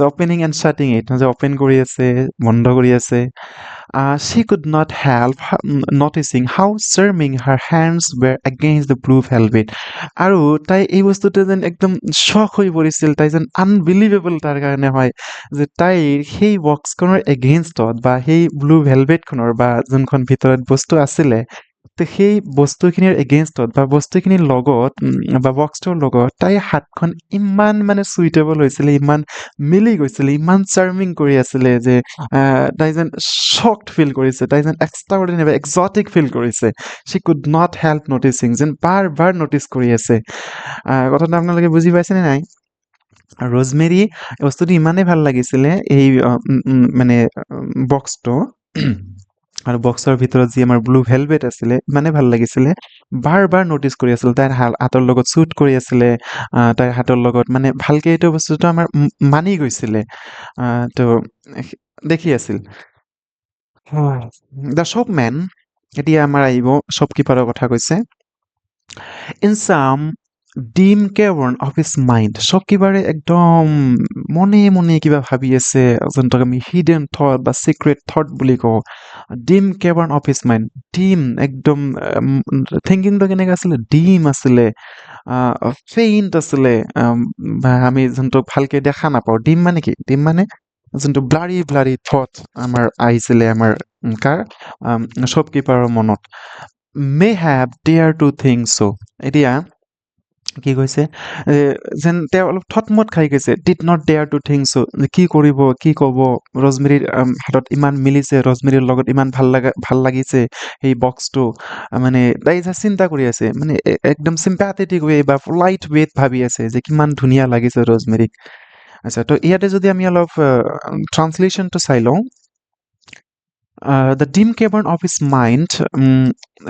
অপেনিং এণ্ড শ্বাটিং ইট অপেন কৰি আছে বন্ধ কৰি আছে she could not help noticing how charming her hands were against the blue velvet আৰু তাই এই বস্তুটো যেন একদম শ্বক হৈ পৰিছিল তাই যেন আনবিলিভেবল তাৰ কাৰণে হয় যে তাইৰ সেই বক্সখনৰ এগেইনষ্টত বা সেই ব্লু ভেলভেটখনৰ বা যোনখন ভিতৰত বস্তু আছিলে তো সেই বস্তুখিনিৰ এগেইনষ্টত বা বস্তুখিনিৰ লগত বা বক্সটোৰ লগত তাইৰ হাতখন ইমান মানে চুইটেবল হৈছিলে ইমান মিলি গৈছিলে ইমান চাৰ্মিং কৰি আছিলে যে তাই যেন শ্বকড ফিল কৰিছে তাই যেন এক্সট্ৰাঅৰ্ডিনেৰী এক্সটিক ফিল কৰিছে শ্বি কুড নট হেল্প নটিচিং যেন বাৰ বাৰ নটিচ কৰি আছে কথাটো আপোনালোকে বুজি পাইছেনে নাই ৰজমেৰী বস্তুটো ইমানেই ভাল লাগিছিলে এই মানে বক্সটো আৰু বক্সৰ ভিতৰত যি আমাৰ ব্লু ভেলভেট আছিলে ইমানে ভাল লাগিছিলে বাৰ বাৰ নটিচ কৰি আছিল তাইৰ হাতৰ লগত শ্বুট কৰি আছিলে তাইৰ হাতৰ লগত মানে ভালকে এইটো বস্তুটো আমাৰ মানি গৈছিলে তো দেখি আছিল দ্য শ্বপমেন এতিয়া আমাৰ আহিব শ্বপকিপাৰৰ কথা কৈছে ইন চাম ডিম কেৱৰ্ণ অফ হিজ মাইণ্ড শ্বপকিপাৰে একদম মনে মনে কিবা ভাবি আছে যোনটোক আমি হিডেন থট বা চিক্ৰেট থট বুলি কওঁ ডিম কেৱৰ্ণ অফ হিজ মাইণ্ড ডিম একদম থিংকিংটো কেনেকৈ আছিলে ডিম আছিলে ফেইণ্ট আছিলে বা আমি যোনটো ভালকে দেখা নাপাওঁ ডিম মানে কি ডিম মানে যোনটো ব্লাৰি ব্লাৰি থট আমাৰ আহিছিলে আমাৰ কাৰ শ্বপকিপাৰৰ মনত may have dare to think so' এতিয়া কি কৈছে যেন তেওঁ অলপ থটমত খাই গৈছে did not dare to think so' কি কৰিব কি ক'ব ৰজমেৰীৰ হাতত ইমান মিলিছে ৰজমেৰীৰ লগত ইমান ভাল লাগিছে সেই বক্সটো মানে তাই যে চিন্তা কৰি আছে মানে একদম চিম্পেথেটিক ৱে বা লাইট ৱেত ভাবি আছে যে কিমান ধুনীয়া লাগিছে ৰজমেৰীক আচ্ছা তো ইয়াতে যদি আমি অলপ ট্ৰান্সলেশ্যনটো চাই লওঁ the dim cavern of his mind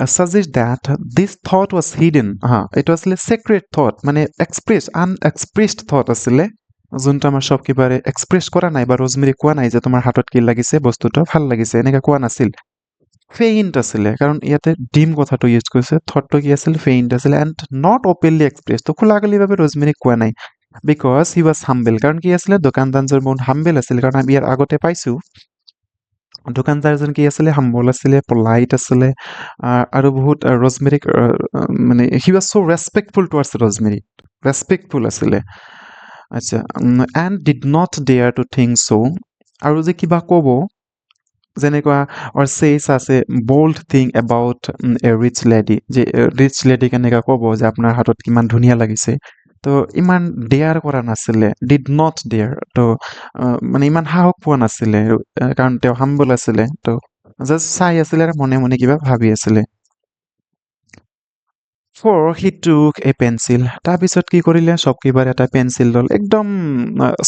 suggests that this thought was hidden. It was a secret thought, মানে expressed, unexpressed thought আছিলে যোনটো আমাৰ শ্বপকিপাৰে এক্সপ্ৰেছ কৰা নাই বা ৰজমেৰী কোৱা নাই যে তোমাৰ হাতত কি লাগিছে বস্তুটো ভাল লাগিছে এনেকৈ কোৱা নাছিল ফেইণ্ট আছিলে কাৰণ ইয়াতে ডিম কথাটো ইউজ কৰিছে থটটো কি আছিল ফেইণ্ট আছিলে এণ্ড নট অপেনলি এক্সপ্ৰেছ তো খোলাখুলিভাৱে ৰজমেৰীক কোৱা নাই বিকজ হি ৱাজ হাম্বেল কাৰণ কি আছিলে দোকানদাৰজন বহুত হাম্বেল আছিল কাৰণ আমি ইয়াৰ আগতে পাইছোঁ দোকানদাৰজন কি আছিলে হাম্বল আছিলে পলাইট আছিলে আৰু বহুত ৰজমেৰীক মানে he was so' respectful towards Rosemary respectful আছিলে আচ্ছা and did not dare to think so' আৰু যে কিবা ক'ব যেনেকুৱা অৰ চেইছ আছে bold thing about a rich lady যে ৰিচ লেডি কেনেকৈ ক'ব যে আপোনাৰ হাতত কিমান ধুনীয়া লাগিছে তো ইমান ডেয়াৰ কৰা নাছিলে ডিড নট ডেয়াৰ তো মানে ইমান সাহস পোৱা নাছিলে কাৰণ তেওঁ হাম্বল আছিলে তো জাষ্ট চাই আছিলে আৰু মনে মনে কিবা ভাবি আছিলে ফ'ৰ হি টুক এ পেঞ্চিল তাৰপিছত কি কৰিলে শ্বপকিপাৰ এটা পেঞ্চিল ল'ল একদম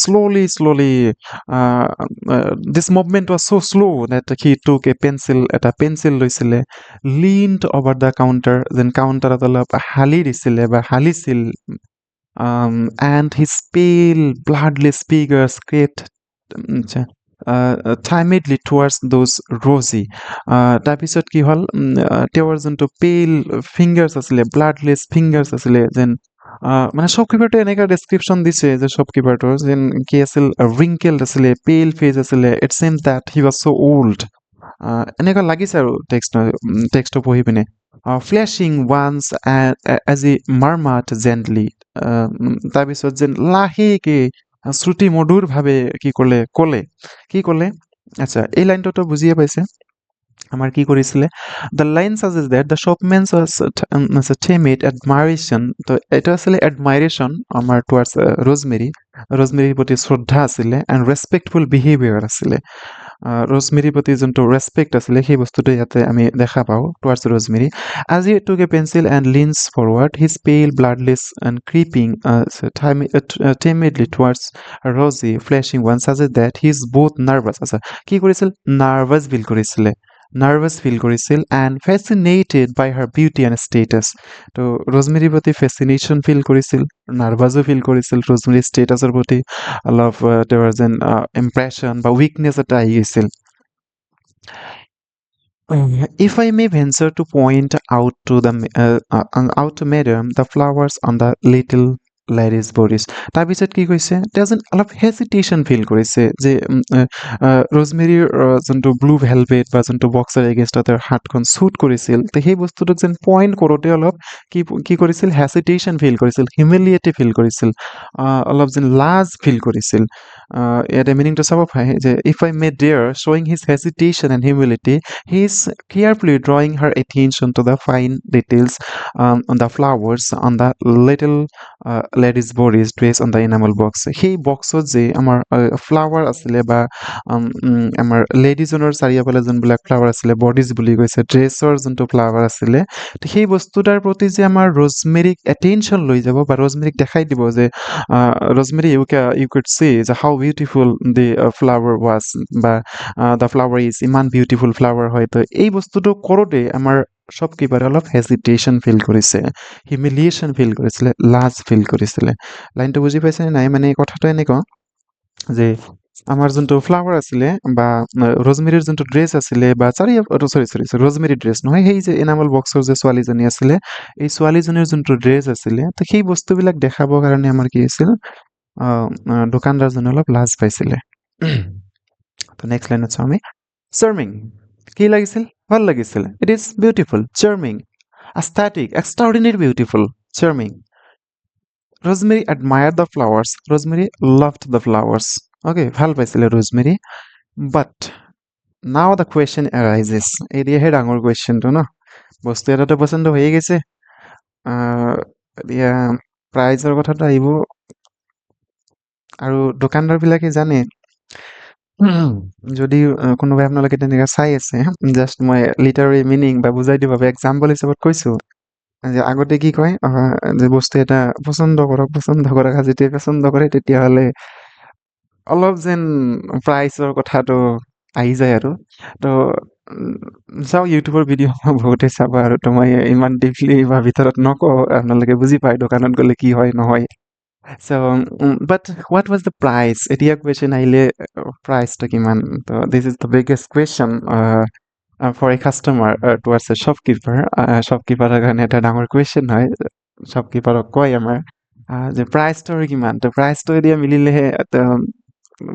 slowly this movement was so' slow' date হি টুক এ পেঞ্চিল এটা পেঞ্চিল লৈছিলে লিণ্ড অভাৰ দ্য কাউণ্টাৰ যেন কাউণ্টাৰত অলপ হালি দিছিলে বা হালিছিল and his pale, bloodless figure scraped timidly towards those rosy তাৰপিছত কি হ'ল তেওঁৰ যোনটো পেল ফিংগাৰ্ছ আছিলে ব্লাডলেছ ফিংগাৰ্ছ আছিলে যেন মানে শ্বপকিপাৰটো এনেকুৱা ডেছক্ৰিপশ্যন দিছে যে শ্বপকিপাৰটোৰ যেন কি আছিল ৰিংকেল্ড আছিলে পেল ফেচ আছিলে it seems that he was so' old এনেকুৱা লাগিছে আৰু টেক্সটটো পঢ়ি পিনে ফ্লেছিং ওৱান্স এজ ই মাৰমাট জেণ্টলি তাৰপিছত যেন লাহেকে শ্ৰুতি মধুৰভাৱে কি ক'লে আচ্ছা এই লাইনটোতো বুজিয়ে পাইছে আমাৰ কি কৰিছিলে দ্য লাইন সাজেছ that the shopman was timid admiration তো এটা আছিলে এডমাইৰেশ্যন আমাৰ টুৱাৰ্ডছ ৰজমেৰীৰ প্ৰতি শ্ৰদ্ধা আছিলে এণ্ড ৰেচপেক্টফুল বিহেভিয়াৰ আছিলে ৰজমেৰীৰ প্ৰতি যোনটো ৰেচপেক্ট আছিলে সেই বস্তুটো ইয়াতে আমি দেখা পাওঁ towards ৰজমেৰী as he took a pencil and leans forward his pale bloodless and creeping timidly towards Rosie flashing one suggested that he is both nervous আচ্ছা কি কৰিছিল নাৰ্ভাছ ফিল কৰিছিল and fascinated by her beauty and status তো ৰজমেৰীৰ প্ৰতি ফেচিনেশ্যন ফিল কৰিছিল নাৰ্ভাছো ফিল কৰিছিল ৰজমেৰীৰ ষ্টেটাছৰ প্ৰতি অলপ তেওঁৰ যেন ইম্প্ৰেশ্যন বা উইকনেছ এটা আহি গৈছিল If I may venture to point out to madam the flowers on the little lady's bodies তাৰপিছত কি কৈছে তেওঁ যেন অলপ হেজিটেশ্যন ফিল কৰিছে যে ৰজমেৰীৰ যোনটো ব্লু ভেলভেট বা যোনটো বক্সৰ এগেইনষ্টত তেওঁৰ হাতখন শ্বুট কৰিছিল তো সেই বস্তুটোক যেন পইণ্ট কৰোঁতে অলপ কি কৰিছিল হেজিটেশ্যন ফিল কৰিছিল হিউমিলিয়েটি ফিল কৰিছিল অলপ যেন লাজ ফিল কৰিছিল ইয়াতে মিনিংটো চাব পাৰে যে ইফ আই মে ডেয়াৰ শ্বয়িং his hesitation and humility he is carefully drawing her attention to the fine details on the flowers on the little lady's bodies dress on the enamel box সেই বক্সত যে আমাৰ ফ্লাৱাৰ আছিলে বা আমাৰ লেডিজনৰ চাৰিওফালে যোনবিলাক ফ্লাৱাৰ আছিলে বডিজ বুলি কৈছে ড্ৰেছৰ যোনটো ফ্লাৱাৰ আছিলে সেই বস্তুটাৰ প্ৰতি যে আমাৰ ৰজমেৰীক এটেনশ্যন লৈ যাব বা ৰজমেৰীক দেখাই দিব যে ৰজমেৰী ইউ কুড চি যে হাউ বিউটিফুল দি ফ্লাৱাৰ ৱাজ বা দ্য ফ্লাৱাৰ ইজ ইমান বিউটিফুল ফ্লাৱাৰ হয় তো এই বস্তুটো কৰোঁতে আমাৰ শ্বপকিপাৰে অলপ হেজিটেশ্যন ফিল কৰিছে হিউমিলিয়েশ্যন ফিল কৰিছিলে লাজ ফিল কৰিছিলে লাইনটো বুজি পাইছে নাই মানে কথাটো এনেকুৱা যে আমাৰ যোনটো ফ্লাৱাৰ আছিলে বা ৰজমেৰীৰ যোনটো ড্ৰেছ আছিলে বা চৰি ৰজমেৰী ড্ৰেছ নহয় সেই যে এনামল বক্সৰ যে ছোৱালীজনী আছিলে এই ছোৱালীজনীৰ যোনটো ড্ৰেছ আছিলে তো সেই বস্তুবিলাক দেখাবৰ কাৰণে আমাৰ কি হৈছিল দোকানদাৰজনে অলপ লাজ পাইছিলে তো নেক্সট লাইনত চাওঁ আমি চাৰ্মিং কি লাগিছিল ভাল লাগিছিল it is beautiful charming aesthetic extraordinary beautiful charming rosemary admired the flowers rosemary loved the flowers okay ভাল পাইছিলে rosemary but now the question arises এতিয়াহে ডাঙৰ কুৱেশ্যনটো ন বস্তু এটাতো পচন্দ হৈয়ে গৈছে এতিয়া প্ৰাইজৰ কথাটো আহিব আৰু দোকানদাৰবিলাকে জানে যদি কোনোবাই আপোনালোকে তেনেকৈ চাই আছে জাষ্ট মই লিটাৰী মিনিং বা বুজাই দিব বাবে এক্সাম্পল হিচাপত কৈছোঁ যে আগতে কি কয় যে বস্তু এটা পচন্দ কৰক যেতিয়া পচন্দ কৰে তেতিয়াহ'লে অলপ যেন প্ৰাইচৰ কথাটো আহি যায় আৰু তো চাওক ইউটিউবৰ ভিডিঅ' বহুতে চাবা আৰু তো মই ইমান ডিপলি বা ভিতৰত নকওঁ আপোনালোকে বুজি পায় দোকানত গ'লে কি হয় নহয় So, but what was the price? এতিয়া question আহিলে priceটো কিমান? So this is the biggest question for a customer towards a shopkeeper. Shopkeeper-ৰ কাৰণে এটা ডাঙৰ question হয়। shopkeeper-ক কয় আমাৰ যে প্ৰাইচটো কিমান? তো প্ৰাইচটো এতিয়া মিলিলেহে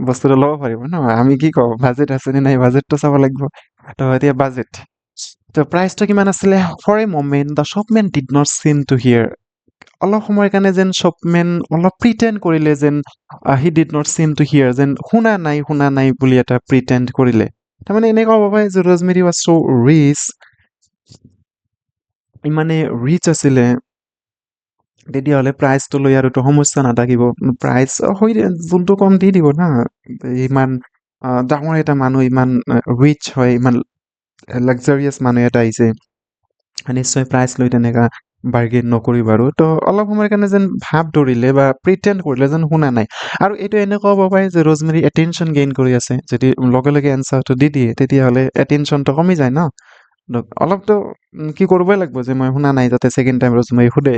বস্তুটো ল'ব পাৰিব ন আমি কি কওঁ বাজেট আছে নে নাই বাজেটটো চাব লাগিব তো এতিয়া বাজেট তো প্ৰাইচটো কিমান আছিলে for a moment the shopman did not seem to hear অলপ সময়ৰ কাৰণে যেন শ্বপমেন অলপ প্ৰিটেণ্ড কৰিলে যেন he did not seem to hear যেন শুনা নাই বুলি এটা প্ৰিটেণ্ড কৰিলে তাৰমানে এনেকুৱা হ'ব পাৰে যে ৰজমেৰী ৱাজ চ' ৰিচ ইমানে ৰিচ আছিলে তেতিয়াহ'লে প্ৰাইচটো লৈ আৰুতো সমস্যা নাথাকিব প্ৰাইচ হৈ যোনটো কম দি দিব না ইমান ডাঙৰ এটা মানুহ ইমান ৰিচ হয় ইমান লাক্সাৰিয়াছ মানুহ এটা আহিছে নিশ্চয় প্ৰাইচ লৈ তেনেকুৱা বাৰ্গেন নকৰিব আৰু তো অলপ সময়ৰ কাৰণে যেন ভাৱ ধৰিলে বা প্ৰিটেণ্ড কৰিলে যেন শুনা নাই আৰু এইটো এনেকুৱা হ'ব পাৰে যে ৰজমেৰী এটেনশ্যন গেইন কৰি আছে যদি লগে লগে এনচাৰটো দি দিয়ে তেতিয়াহ'লে এটেনশ্যনটো কমি যায় ন অলপতো কি কৰিবই লাগিব যে মই শুনা নাই যাতে ছেকেণ্ড টাইম ৰজমেৰী সোধে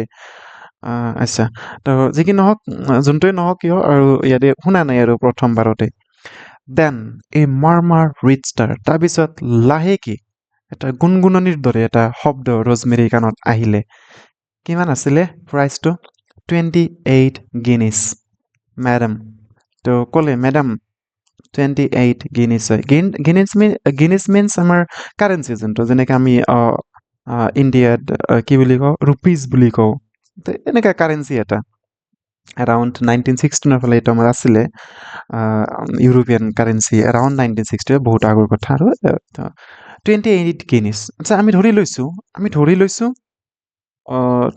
আচ্ছা, তো যি কি নহওক, যোনটোৱে নহওক কিয় আৰু ইয়াতে শুনা নাই আৰু প্ৰথমবাৰতে। দেন এ মাৰ ৰিড ষ্টাৰ, তাৰপিছত লাহেকে এটা গুণগুণনিৰ দৰে এটা শব্দ ৰজমেৰীৰ কাণত আহিলে। কিমান আছিলে প্ৰাইচটো? 28 গিনিছ। মেডাম তো ক'লে, মেডাম 28 গিনিছ হয়। গিনিছ মিনছ আমাৰ কাৰেঞ্চি যোনটো, যেনেকৈ আমি ইণ্ডিয়াত কি বুলি কওঁ, ৰুপিজ বুলি কওঁ। তো এনেকুৱা কাৰেঞ্চি এটা এৰাউণ্ড 1916 ফালে এইটো আমাৰ আছিলে, ইউৰোপিয়ান কাৰেঞ্চি এৰাউণ্ড 1960, বহুত আগৰ কথা আৰু। 28 গিনিছ। আচ্ছা, আমি ধৰি লৈছোঁ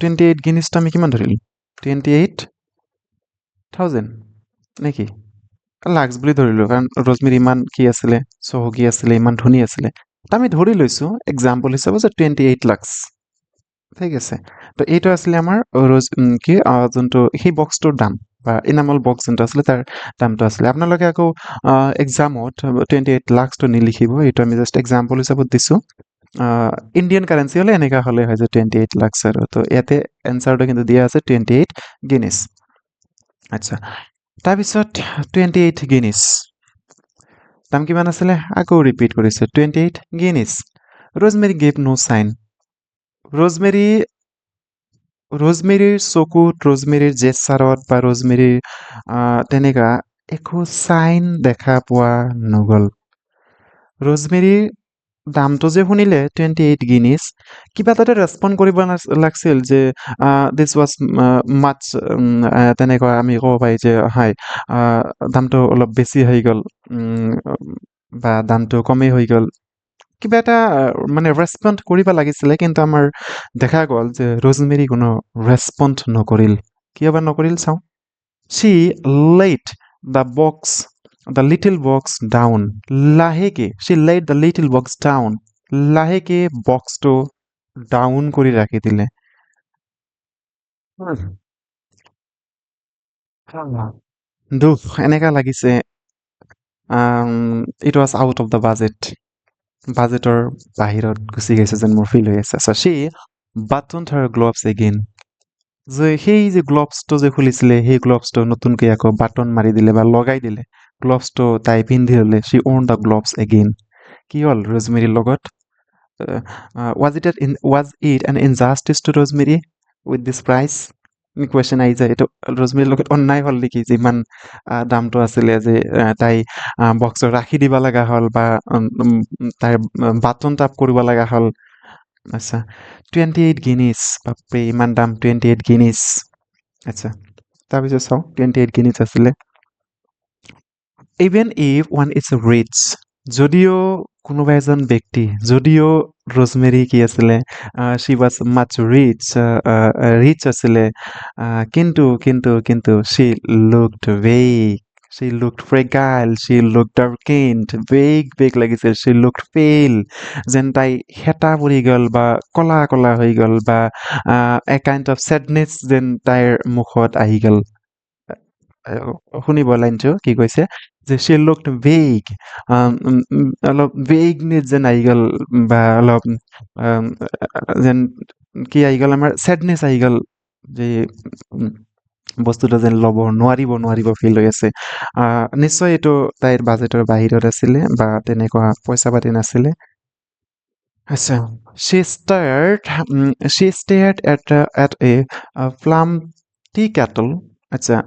28 গিনিছটো আমি কিমান ধৰিলোঁ? 28,000 নেকি? লাক্স বুলি ধৰিলোঁ, কাৰণ ৰজমেৰী ইমান কি আছিলে, চহকী আছিলে, ইমান ধনী আছিলে। আমি ধৰি লৈছোঁ এক্সাম্পল হিচাপে যে 28 লাক্স। ঠিক আছে, তো এইটো আছিলে আমাৰ যোনটো সেই বক্সটোৰ দাম, বা ইনামল বক্স যোনটো আছিলে তাৰ দামটো আছিলে। আপোনালোকে আকৌ এক্সামত 28 লাক্সটো নিলিখিব, এইটো আমি জাষ্ট এক্সাম্পল হিচাপত দিছোঁ। ইণ্ডিয়ান কাৰেঞ্চি হ'লে এনেকুৱা হ'লে হয় যে 28 লাক্স আৰু। তো ইয়াতে এনচাৰটো কিন্তু দিয়া আছে 28 গিনিছ। আচ্ছা, তাৰপিছত 28 গিনিছ দাম কিমান আছিলে? আকৌ ৰিপিট কৰিছে, 28 গিনিছ। ৰজমেৰী গেভ নো চাইন। ৰজমেৰীৰ চকুত, ৰজমেৰীৰ জেছাৰত বা ৰজমেৰীৰ তেনেকা একো চাইন দেখা পোৱা নগ'ল। ৰজমেৰীৰ দামটো যে শুনিলে 28 গিনিছ, কিবা এটা ৰেচপণ্ড কৰিব লাগিছিল যে দিছ ৱাজ মাছ, তেনেকুৱা আমি ক'ব পাৰি যে হয়, দামটো অলপ বেছি হৈ গ'ল, বা দামটো কমেই হৈ গ'ল। কিবা এটা মানে ৰেচপণ্ড কৰিব লাগিছিলে, কিন্তু আমাৰ দেখা গ'ল যে ৰজমেৰী কোনো ৰেচপণ্ড নকৰিল। কিয় বা নকৰিল চাওঁ। She laid the box, the little box down. লাহেকে she laid the little box down. লাহেকে বক্সটো ডাউন কৰি ৰাখি দিলে। দুখ এনেকা লাগিছে, it was out of the বাজেটৰ বাহিৰত গুচি গৈছে যেন মোৰ ফিল হৈ আছে। চ' she buttoned her gloves again. যে সেই যে গ্লভছটো যে খুলিছিলে, সেই গ্লভছটো নতুনকৈ আকৌ বাটন মাৰি দিলে বা লগাই দিলে। গ্লভছটো তাই পিন্ধি ল'লে। she owned the gloves again. কি হ'ল ৰজমেৰীৰ লগত? was it an injustice to Rosemary with this price? Question আহি যায়, এইটো ৰজমেৰীৰ লগত অন্যায় হ'ল নেকি, যিমান দামটো আছিলে যে তাই বক্সত ৰাখি দিব লগা হ'ল, বা তাইৰ বাটন টাপ কৰিব লগা হ'ল। আচ্ছা, 28 গিনিছ, বাপৰে ইমান দাম, 28 গিনিছ। আচ্ছা, তাৰপিছত চাওঁ 28 গিনিছ আছিলে। Even if one is rich, যদিও কোনোবা এজন ব্যক্তি, যদিও ৰজমেৰী কি আছিলে, শ্বি ৱাজ মাছ ৰিচ আছিলে, কিন্তু শ্বি লুকড ভেগ, শ্বি লুকড ফ্ৰেগাইল, শ্বি লুকড ডাৰ্কেণ্ড, বেগ লাগিছিল, শ্বি লুকড পেল, যেন তাই হেতা পৰি গ'ল বা কলা কলা হৈ গ'ল, বা এ কাইণ্ড অফ চেডনেছ যেন তাইৰ মুখত আহি গ'ল। শুনিব লাইনটো কি কৈছে, যে she looked vague, অলপ ভেগনেছ যেন আহি গ'ল, বা অলপ যেন কি আহি গ'ল, আমাৰ চেডনেছ আহি গ'ল, যে বস্তুটো যেন ল'ব নোৱাৰিব ফিল হৈ আছে। নিশ্চয় এইটো তাইৰ বাজেটৰ বাহিৰত আছিলে, বা তেনেকুৱা পইচা পাতি নাছিলে। আচ্ছা, she stared at a plum tea kettle. আচ্ছা,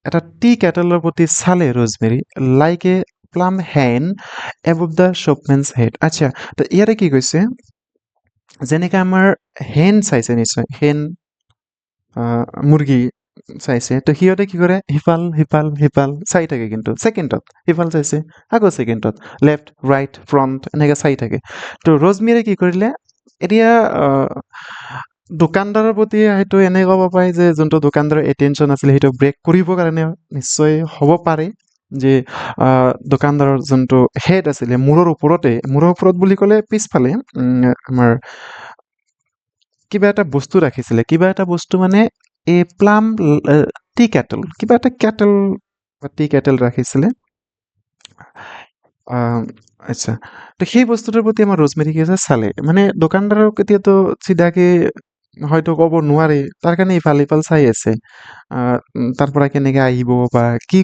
এটা টি কেটেলৰ প্ৰতি চালে ৰজমেৰী, লাইক এ প্লাম হেন এবভ দ্য শ্বপমেনছ হেড। আচ্ছা, তো ইয়াতে কি কৈছে, যেনেকৈ আমাৰ হেন চাইছে, নিশ্চয় হেন মুৰ্গী চাইছে, তো সিহঁতে কি কৰে, সিফাল চাই থাকে, কিন্তু ছেকেণ্ডত সিফাল চাইছে, আকৌ ছেকেণ্ডত লেফ্ট ৰাইট ফ্ৰণ্ট এনেকৈ চাই থাকে। তো ৰজমেৰীয়ে কি কৰিলে, এতিয়া দোকানদাৰৰ প্ৰতি হয়তো এনে ক'ব পাৰি যে যোনটো দোকানদাৰৰ এটেনশ্যন আছিলে, সেইটো ব্ৰেক কৰিবৰ কাৰণে নিশ্চয় হ'ব পাৰে যে দোকানদাৰৰ যোনটো হেড আছিলে, মূৰৰ ওপৰত বুলি ক'লে পিছফালে আমাৰ কিবা এটা বস্তু ৰাখিছিলে, কিবা এটা বস্তু মানে এই প্লাম টি কেটল, কিবা এটা কেটল বা টি কেটল ৰাখিছিলে। আচ্ছা, তো সেই বস্তুটোৰ প্ৰতি আমাৰ ৰজমেৰী কি আছে চালে, মানে দোকানদাৰক এতিয়াতো চিধাকে হয়তো ক'ব নোৱাৰে তাৰ কাৰণে ইফাল সিফাল চাই আছে তাৰ পৰা কেনেকে আহিব বা কি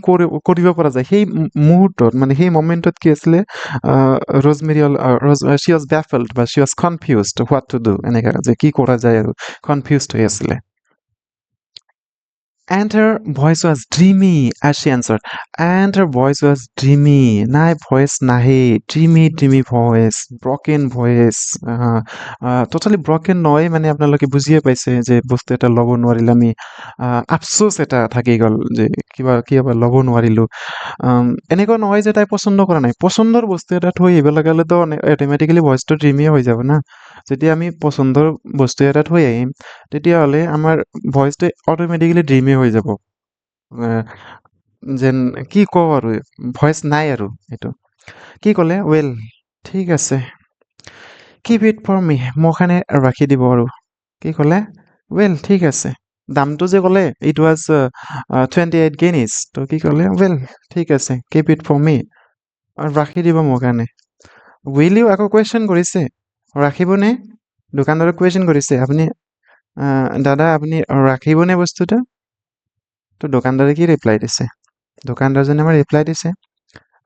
কৰিব পৰা যায় সেই মুহূৰ্তত মানে সেই মমেণ্টত কি আছিলে ৰজমেৰি শ্বি ৱাজ বেফল্ড বা she was confused what to do এনেকা যে কি কৰা যায় আৰু কনফিউজড হৈ আছিলে And her voice was dreamy as she answered. And her voice was dreamy. নাই voice নাহে dreamy voice, broken voice. Totally broken নহয় মানে আপোনালোকে বুজিয়ে পাইছে যে বস্তু এটা ল'ব নোৱাৰিলে আমি আফচোচ এটা থাকি গ'ল যে কিবা ল'ব নোৱাৰিলো এনেকুৱা নহয় যে তাই পচন্দ কৰা নাই পচন্দৰ বস্তু এটা থৈ আহিব লগা হ'লেতো অট'মেটিকেলি ভইচটো ড্ৰিমিয়ে হৈ যাব না যেতিয়া আমি পচন্দৰ বস্তু এটা থৈ আহিম তেতিয়াহ'লে আমাৰ ভইচটো অট'মেটিকেলি ড্ৰিমে হৈ যাব যেন কি কওঁ আৰু ভইচ নাই আৰু এইটো কি ক'লে ৱেল ঠিক আছে কিপ ইট ফৰ মি মোৰ কাৰণে ৰাখি দিব আৰু কি ক'লে ৱেল ঠিক আছে দামটো যে ক'লে ইট ৱাজ 28 গেনিজ তো কি ক'লে ৱেল ঠিক আছে কিপ ইট ফৰ মি ৰাখি দিব মোৰ কাৰণে উইল ইউ আকৌ কুৱেশ্যন কৰিছে ৰাখিবনে দোকানদাৰক কুৱেশ্যন কৰিছে আপুনি দাদা আপুনি ৰাখিবনে বস্তুটো তো দোকানদাৰে কি ৰিপ্লাই দিছে দোকানদাৰজনে আমাৰ ৰিপ্লাই দিছে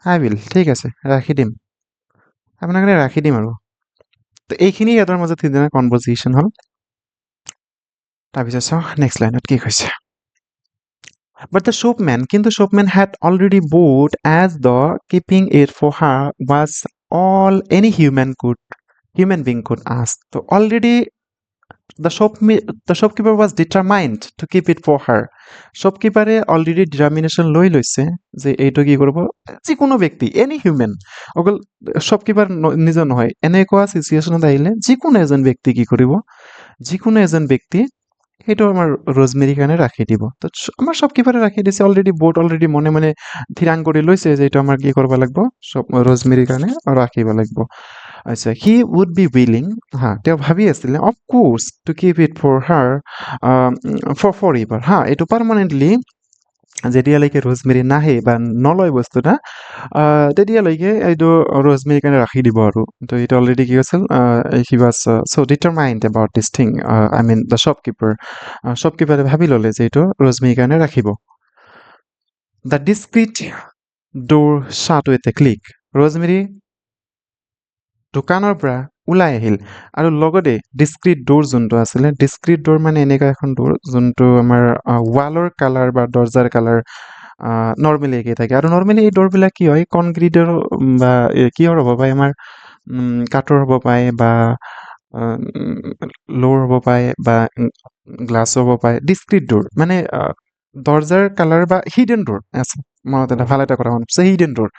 আই উইল ঠিক আছে ৰাখি দিম আপোনাৰ কাৰণে ৰাখি দিম আৰু তো এইখিনি সিহঁতৰ মাজত সিদিনা কনভাৰ্চেশ্যন হ'ল তাৰপিছত চাওঁ নেক্সট লাইনত কি কৈছে But the shopman, কিন্তু shopman had already bought as the keeping it for her was all any human being could ask. So already the shopkeeper was determined to keep it for her. Shopkeeper already determination লৈ লৈছে যে এইটো কি কৰিব যিকোনো ব্যক্তি এনি হিউমেন অকল শ্বপকিপাৰ নিজৰ নহয় এনেকুৱা চিচুৱেশ্যনত আহিলে যিকোনো এজন ব্যক্তি কি কৰিব যিকোনো এজন ব্যক্তি সেইটো আমাৰ ৰজমেৰীৰ কাৰণে ৰাখি দিব তো আমাৰ শ্বপকিপাৰে ৰাখি দিছে অলৰেডি মনে মনে থিৰাং কৰি লৈছে যে এইটো আমাৰ কি কৰিব লাগিব ৰজমেৰীৰ কাৰণে ৰাখিব লাগিব আচ্ছা হি উড বি উইলিং হা তেওঁ ভাবি আছিলে of course to keep it for her for ever হা এইটো পাৰ্মানেণ্টলি যেতিয়ালৈকে ৰজমেৰী নাহে বা নলয় বস্তুটা তেতিয়ালৈকে এইটো ৰজমেৰীৰ কাৰণে ৰাখি দিব আৰু তো এইটো অলৰেডি কি আছিল he was so' determined about this thing I mean the শ্বপকিপাৰে ভাবি ল'লে যে এইটো ৰজমেৰীৰ কাৰণে ৰাখিব the discreet door shut with a click Rosemary দোকানৰ পৰা ওলাই আহিল আৰু লগতে ডিস্ক্ৰিট ড'ৰ যোনটো আছিলে ডিস্ক্ৰিট ড'ৰ মানে এনেকুৱা এখন ড'ৰ যোনটো আমাৰ ৱালৰ কালাৰ বা দৰ্জাৰ কালাৰ নৰ্মেলি একেই থাকে আৰু নৰ্মেলি এই ড'ৰবিলাক কি হয় কনক্ৰিটৰ বা কিহৰ হ'ব পাৰে আমাৰ কাঠৰ হ'ব পাৰে বা লোৰ হ'ব পাৰে বা গ্লাছ হ'ব পাৰে ডিস্ক্ৰিট ড'ৰ মানে দৰ্জাৰ কালাৰ বা হিডেন ড'ৰ আছে মনত এটা ভাল এটা কথা মনত আছে হিডেন ড'ৰ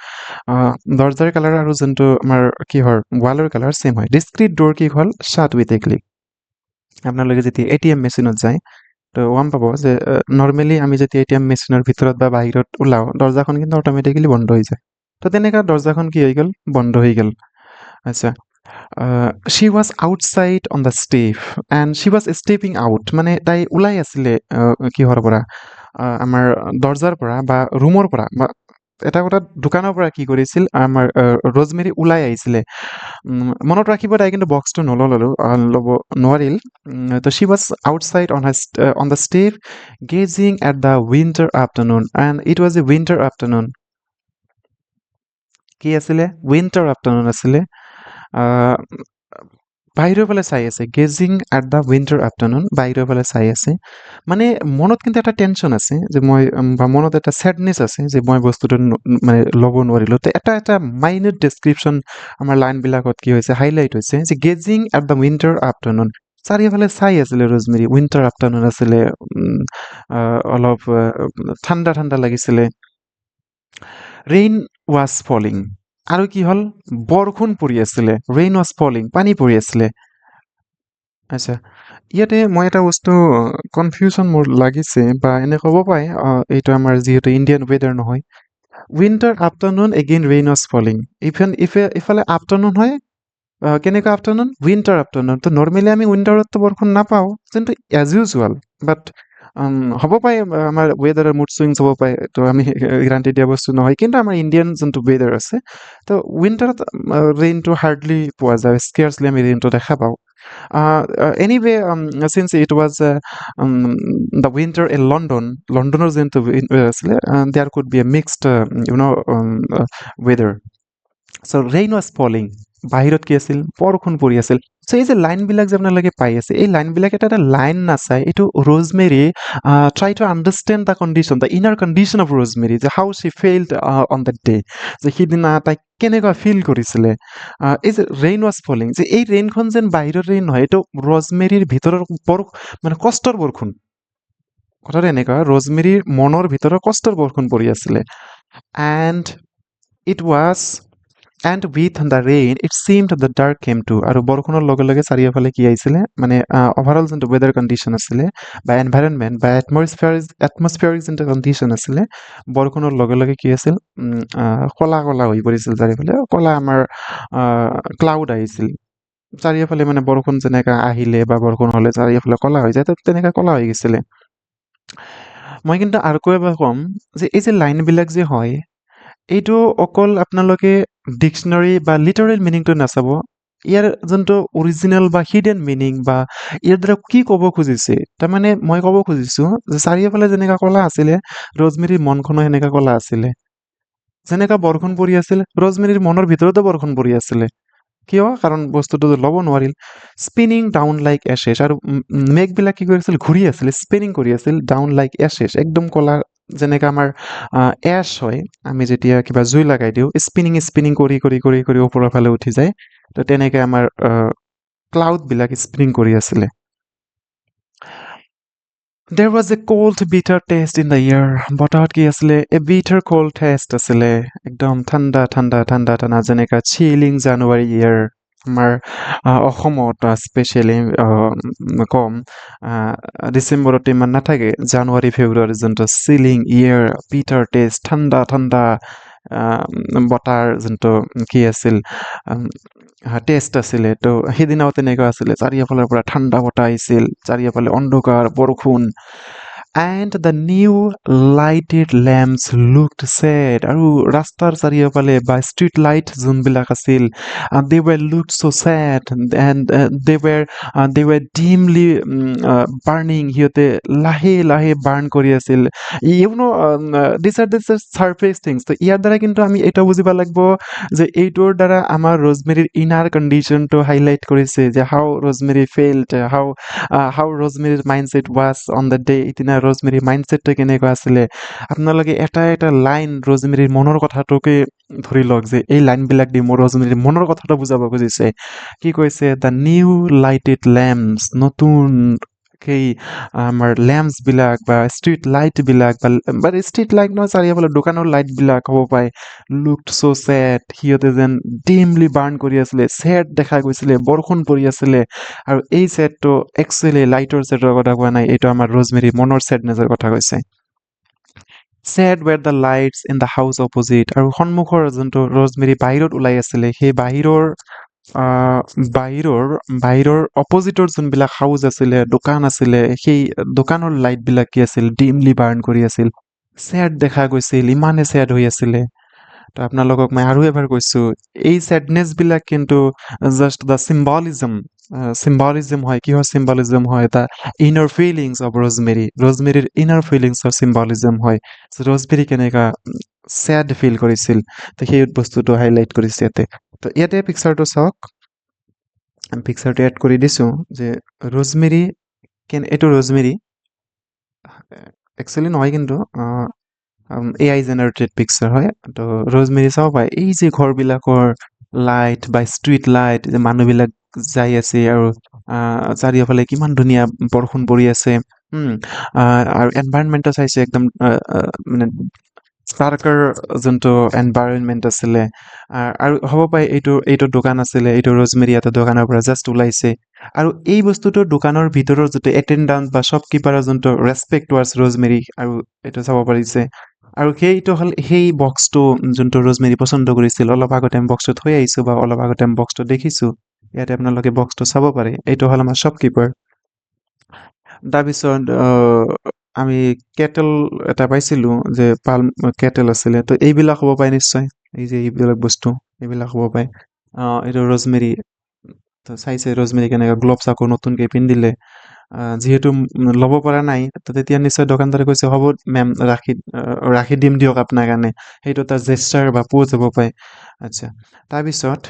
দৰ্জাৰ কালাৰ আৰু যোনটো আমাৰ কিহৰ ৱালৰ কালাৰ ছেম হয় ডিস্ক্ৰিট ড'ৰ কি হ'ল শ্বাট উইথ এ ক্লিক আপোনালোকে যেতিয়া ATM মেচিনত যায় তো গম পাব যে নৰ্মেলি আমি যেতিয়া ATM মেচিনৰ ভিতৰত বা বাহিৰত ওলাওঁ দৰ্জাখন কিন্তু অট'মেটিকেলি বন্ধ হৈ যায় তো তেনেকুৱা দৰ্জাখন কি হৈ গ'ল বন্ধ হৈ গ'ল আচ্ছা she was outside on the step and she was stepping out মানে তাই ওলাই আছিলে কিহৰ পৰা আমাৰ দৰ্জাৰ পৰা বা ৰুমৰ পৰা বা এটা কথা দোকানৰ পৰা কি কৰিছিল আমাৰ ৰজমেৰী ওলাই আহিছিলে মনত ৰাখিব তাই কিন্তু বক্সটো ল'ব নোৱাৰিল তো she was outside on the step gazing at the winter afternoon and it was a winter afternoon কি আছিলে উইণ্টাৰ আফটাৰনুন আছিলে বাহিৰৰ ফালে চাই আছে gazing at the winter afternoon বাহিৰৰ ফালে চাই আছে মানে মনত কিন্তু এটা টেনশ্যন আছে যে মই বা মনত এটা ছেডনেছ আছে যে মই বস্তুটো মানে ল'ব নোৱাৰিলোঁ তো এটা মাইনত ডেছক্ৰিপশ্যন আমাৰ লাইনবিলাকত কি হৈছে হাইলাইট হৈছে যে gazing at the winter afternoon চাৰিওফালে চাই আছিলে ৰজমেৰী উইণ্টাৰ আফটাৰনুন আছিলে অলপ ঠাণ্ডা ঠাণ্ডা লাগিছিলে ৰেইন ৱাজ ফলিং আৰু কি হ'ল বৰষুণ পৰি আছিলে ৰেইন ৱাজ ফলিং পানী পৰি আছিলে আচ্ছা ইয়াতে মই এটা বস্তু কনফিউজন মোৰ লাগিছে বা এনে ক'ব পাৰে এইটো আমাৰ যিহেতু ইণ্ডিয়ান ৱেডাৰ নহয় winter afternoon again rain was falling ইফালে আফটাৰনুন হয় কেনেকুৱা আফটাৰনুন উইণ্টাৰ আফটাৰনুন তো নৰ্মেলি আমি উইণ্টাৰততো বৰষুণ নাপাওঁ কিন্তু এজ ইউজুৱেল বাট হ'ব পাৰে আমাৰ ৱেডাৰৰ মুড চুইংছ হ'ব পাৰে তো আমি গ্ৰাণ্টি দিয়া বস্তু নহয় কিন্তু আমাৰ ইণ্ডিয়ান যোনটো ৱেডাৰ আছে তো উইণ্টাৰত ৰেইনটো হাৰ্ডলি পোৱা যায় স্কেয়াৰ্চলি আমি ৰেইনটো দেখা পাওঁ Anyway, since it was the winter in London, Londoner যোনটো আছিলে, there could be a mixed, weather. So' rain was falling, বাহিৰত কি আছিল, বৰষুণ পৰি আছিল। চ' এই যে লাইনবিলাক যে আপোনালোকে পাই আছে, এই লাইনবিলাক এটা এটা লাইন নাচাই, এইটো rosemary try to understand the condition, the inner condition of rosemary, যে হাউ শ্বি ফেইল্ড অন দ্য ডে, যে সিদিনা তাই কেনেকুৱা ফিল কৰিছিলে। এই যে ৰেইন ৱাজ ফলিং, যে এই ৰেইনখন যেন বাহিৰৰ ৰেইন নহয়, এইটো ৰ'জমেৰীৰ ভিতৰৰ মানে কষ্টৰ বৰষুণ। কথাটো এনেকুৱা, ৰ'জমেৰীৰ মনৰ ভিতৰৰ কষ্টৰ বৰষুণ পৰি আছিলে। And it was and with the rain it seemed the dark came to, আৰু বৰষুণৰ লগে লগে চাৰিওফালে কি আহিছিলে, মানে অভাৰঅল যোনটো ৱেডাৰ কণ্ডিশ্যন আছিলে বা এনভাইৰনমেণ্ট বা এটমছফিয়াৰিক যোনটো কণ্ডিশ্যন আছিলে, বৰষুণৰ লগে লগে কি আছিল, কলা কলা হৈ পৰিছিল চাৰিওফালে, কলা আমাৰ ক্লাউড আহিছিল চাৰিওফালে, মানে বৰষুণ যেনেকা আহিলে বা বৰষুণ হ'লে চাৰিওফালে কলা হৈ যায়, তেনেকা কলা হৈ গৈছিলে। মই কিন্তু আৰু এবাৰ ক'ম যে এই যে লাইনবিলাক যে হয়, এইটো অকল আপোনালোকে ডিক্সনাৰী বা লিটাৰেল মিনিংটো নাচাব, ইয়াৰ যোনটো অৰিজিনেল বা হিডেন মিনিং বা ইয়াৰ দ্বাৰা কি ক'ব খুজিছে। তাৰমানে মই ক'ব খুজিছোঁ যে চাৰিওফালে যেনেকা কলা আছিলে, ৰজমেৰীৰ মনখনো সেনেকা কলা আছিলে। যেনেকা বৰষুণ পৰি আছিল, ৰজমেৰীৰ মনৰ ভিতৰতো বৰষুণ পৰি আছিলে। কিয়? কাৰণ বস্তুটো ল'ব নোৱাৰিল। স্পিনিং ডাউন লাইক এছেছ, আৰু মেঘবিলাক কি কৰিছিল, ঘূৰি আছিল, স্পিনিং কৰি আছিল ডাউন লাইক এছেছ, একদম কলা, যেনেকৈ আমাৰ এছ হয়, আমি যেতিয়া কিবা জুই লগাই দিওঁ, স্পিনিং স্পিনিং কৰি কৰি কৰি কৰি ওপৰৰ ফালে উঠি যায়, তো তেনেকৈ আমাৰ ক্লাউডবিলাক স্পিনিং কৰি আছিলে। There was a cold bitter taste in the air. বতাহত কি আছিলে, a bitter cold taste আছিলে, একদম ঠাণ্ডা ঠাণ্ডা ঠাণ্ডা ঠাণ্ডা, যেনেকা চিলিং জানুৱাৰী ইয়াৰ আমাৰ অসমত স্পেচিয়েলি কম, ডিচেম্বৰত ইমান নাথাকে, জানুৱাৰী ফেব্ৰুৱাৰী যোনটো চিলিং ইয়াৰ, বিটাৰ টেষ্ট, ঠাণ্ডা ঠাণ্ডা বতাহৰ যোনটো কি আছিল টেষ্ট আছিলে, তো সেইদিনাও তেনেকুৱা আছিলে, চাৰিওফালৰ পৰা ঠাণ্ডা বতাহ আহিছিল, চাৰিওফালে অন্ধকাৰ বৰষুণ। And the new lighted lamps looked sad, আৰু ৰাস্তাৰ চাৰিওফালে বা ষ্ট্ৰীট লাইট যোনবিলাক আছিল, they were looked so' sad, and they were dimly burning, সিহঁতে লাহে লাহে বাৰ্ণ কৰি আছিল। This are surface things. তো ইয়াৰ দ্বাৰা কিন্তু আমি এইটো বুজিব লাগিব যে এইটোৰ দ্বাৰা আমাৰ ৰজমেৰীৰ ইনাৰ কণ্ডিশ্যনটো হাইলাইট কৰিছে, যে হাউ ৰজমেৰী ফেইল্ড, হাউ ৰজমেৰীৰ mindset was on the day, ইতিনা ৰজমেৰীৰ মাইণ্ডছেটটো কেনেকুৱা আছিলে। আপোনালোকে এটা এটা লাইন ৰজমেৰীৰ মনৰ কথাটোকে ধৰি লওক, যে এই লাইনবিলাক দি মোৰ ৰজমেৰীৰ মনৰ কথাটো বুজাব খুজিছে। কি কৈছে, দ্য নিউ লাইটেড লেম্পছ, নতুন সেই আমাৰ লেম্পছবিলাক বা ষ্ট্ৰীট লাইটবিলাক, বা ষ্ট্ৰীট লাইট নহয়, চাৰিওফালে দোকানৰ লাইটবিলাক হ'ব পাৰে, লুকড ছ' ছেড, সিহঁতে যেন ডিমলি বাৰ্ণ কৰি আছিলে, ছেড দেখা গৈছিলে, বৰষুণ পৰি আছিলে। আৰু এই ছেডটো একচুৱেলি লাইটৰ ছেডৰ কথা কোৱা নাই, এইটো আমাৰ ৰজমেৰী মনৰ ছেডনেছৰ কথা কৈছে। Said were the lights in the house opposite, আৰু সন্মুখৰ যোনটো ৰজমেৰী বাহিৰত ওলাই আছিলে, সেই বাহিৰৰ অপজিটৰ যোনবিলাক হাউচ আছিলে, দোকান আছিলে, সেই দোকানৰ লাইটবিলাক কি আছিল, ডিমলি বাৰ্ণ কৰি আছিল, ছেড দেখা গৈছিল, ইমানে ছেড হৈ আছিলে। তো আপোনালোকক মই আৰু এবাৰ কৈছোঁ, এই ছেডনেছবিলাক কিন্তু জাষ্ট দ্য চিম্বলিজম হয়। কিহৰ চিম্বলিজম হয়? দ্য ইনাৰ ফিলিংছ অফ ৰজমেৰীৰ ইনাৰ ফিলিংছৰ চিম্বলিজম হয়। ৰজমেৰী কেনেকুৱা ছেড ফিল কৰিছিল, তো সেই বস্তুটো হাইলাইট কৰিছে ইয়াতে। তো ইয়াতে পিকচাৰটো চাওক, পিকচাৰটো এড কৰি দিছোঁ, যে ৰজমেৰী এইটো ৰজমেৰী একচুৱেলি নহয়, কিন্তু AI জেনেৰেটেড পিকচাৰ হয়। তো ৰজমেৰী চাব পাৰে, এই যে ঘৰবিলাকৰ লাইট বা ষ্ট্ৰীট লাইট, যে মানুহবিলাক যাই আছে, আৰু চাৰিওফালে কিমান ধুনীয়া বৰষুণ পৰি আছে, আৰু এনভাইৰনমেণ্টটো চাইছে, একদম মানে ষ্টাৰ্কাৰ যোনটো এনভাইৰনমেণ্ট আছিলে, আৰু হ'ব পাৰে এইটো দোকান আছিলে, এইটো ৰজমেৰী এটা দোকানৰ পৰা জাষ্ট ওলাইছে, আৰু এই বস্তুটো দোকানৰ ভিতৰৰ যোনটো এটেণ্ডাণ্ট বা শ্বপকিপাৰৰ যোনটো ৰেচপেক্ট ৱাৰ্ডছ ৰজমেৰী, আৰু এইটো চাব পাৰিছে। আৰু সেইটো হ'ল সেই বক্সটো যোনটো ৰজমেৰী পচন্দ কৰিছিল, অলপ আগতে আমি বক্সটো থৈ আহিছোঁ, বা অলপ আগতে আমি বক্সটো দেখিছোঁ, ইয়াতে আপোনালোকে বক্সটো চাব পাৰে, এইটো হ'ল আমাৰ শ্বপকিপাৰ। তাৰপিছত আমি কেটেল এটা পাইছিলোঁ, যে পাল্ম কেটেল আছিলে, তো এইবিলাক হ'ব পাৰে নিশ্চয়, এই যে এইবিলাক বস্তু, এইবিলাক হ'ব পাৰে। এইটো ৰজমেৰী তো চাইছে ৰজমেৰী কেনেকৈ গ্লভছ আকৌ নতুনকৈ পিন্ধিলে। যিহেতু ল'ব পৰা নাই, তো তেতিয়া নিশ্চয় দোকানদাৰে কৈছে হ'ব মেম, ৰাখি দিম দিয়ক আপোনাৰ কাৰণে। সেইটো এটা জেষ্টাৰ বা প'জ হ'ব পাৰে। আচ্ছা, তাৰপিছত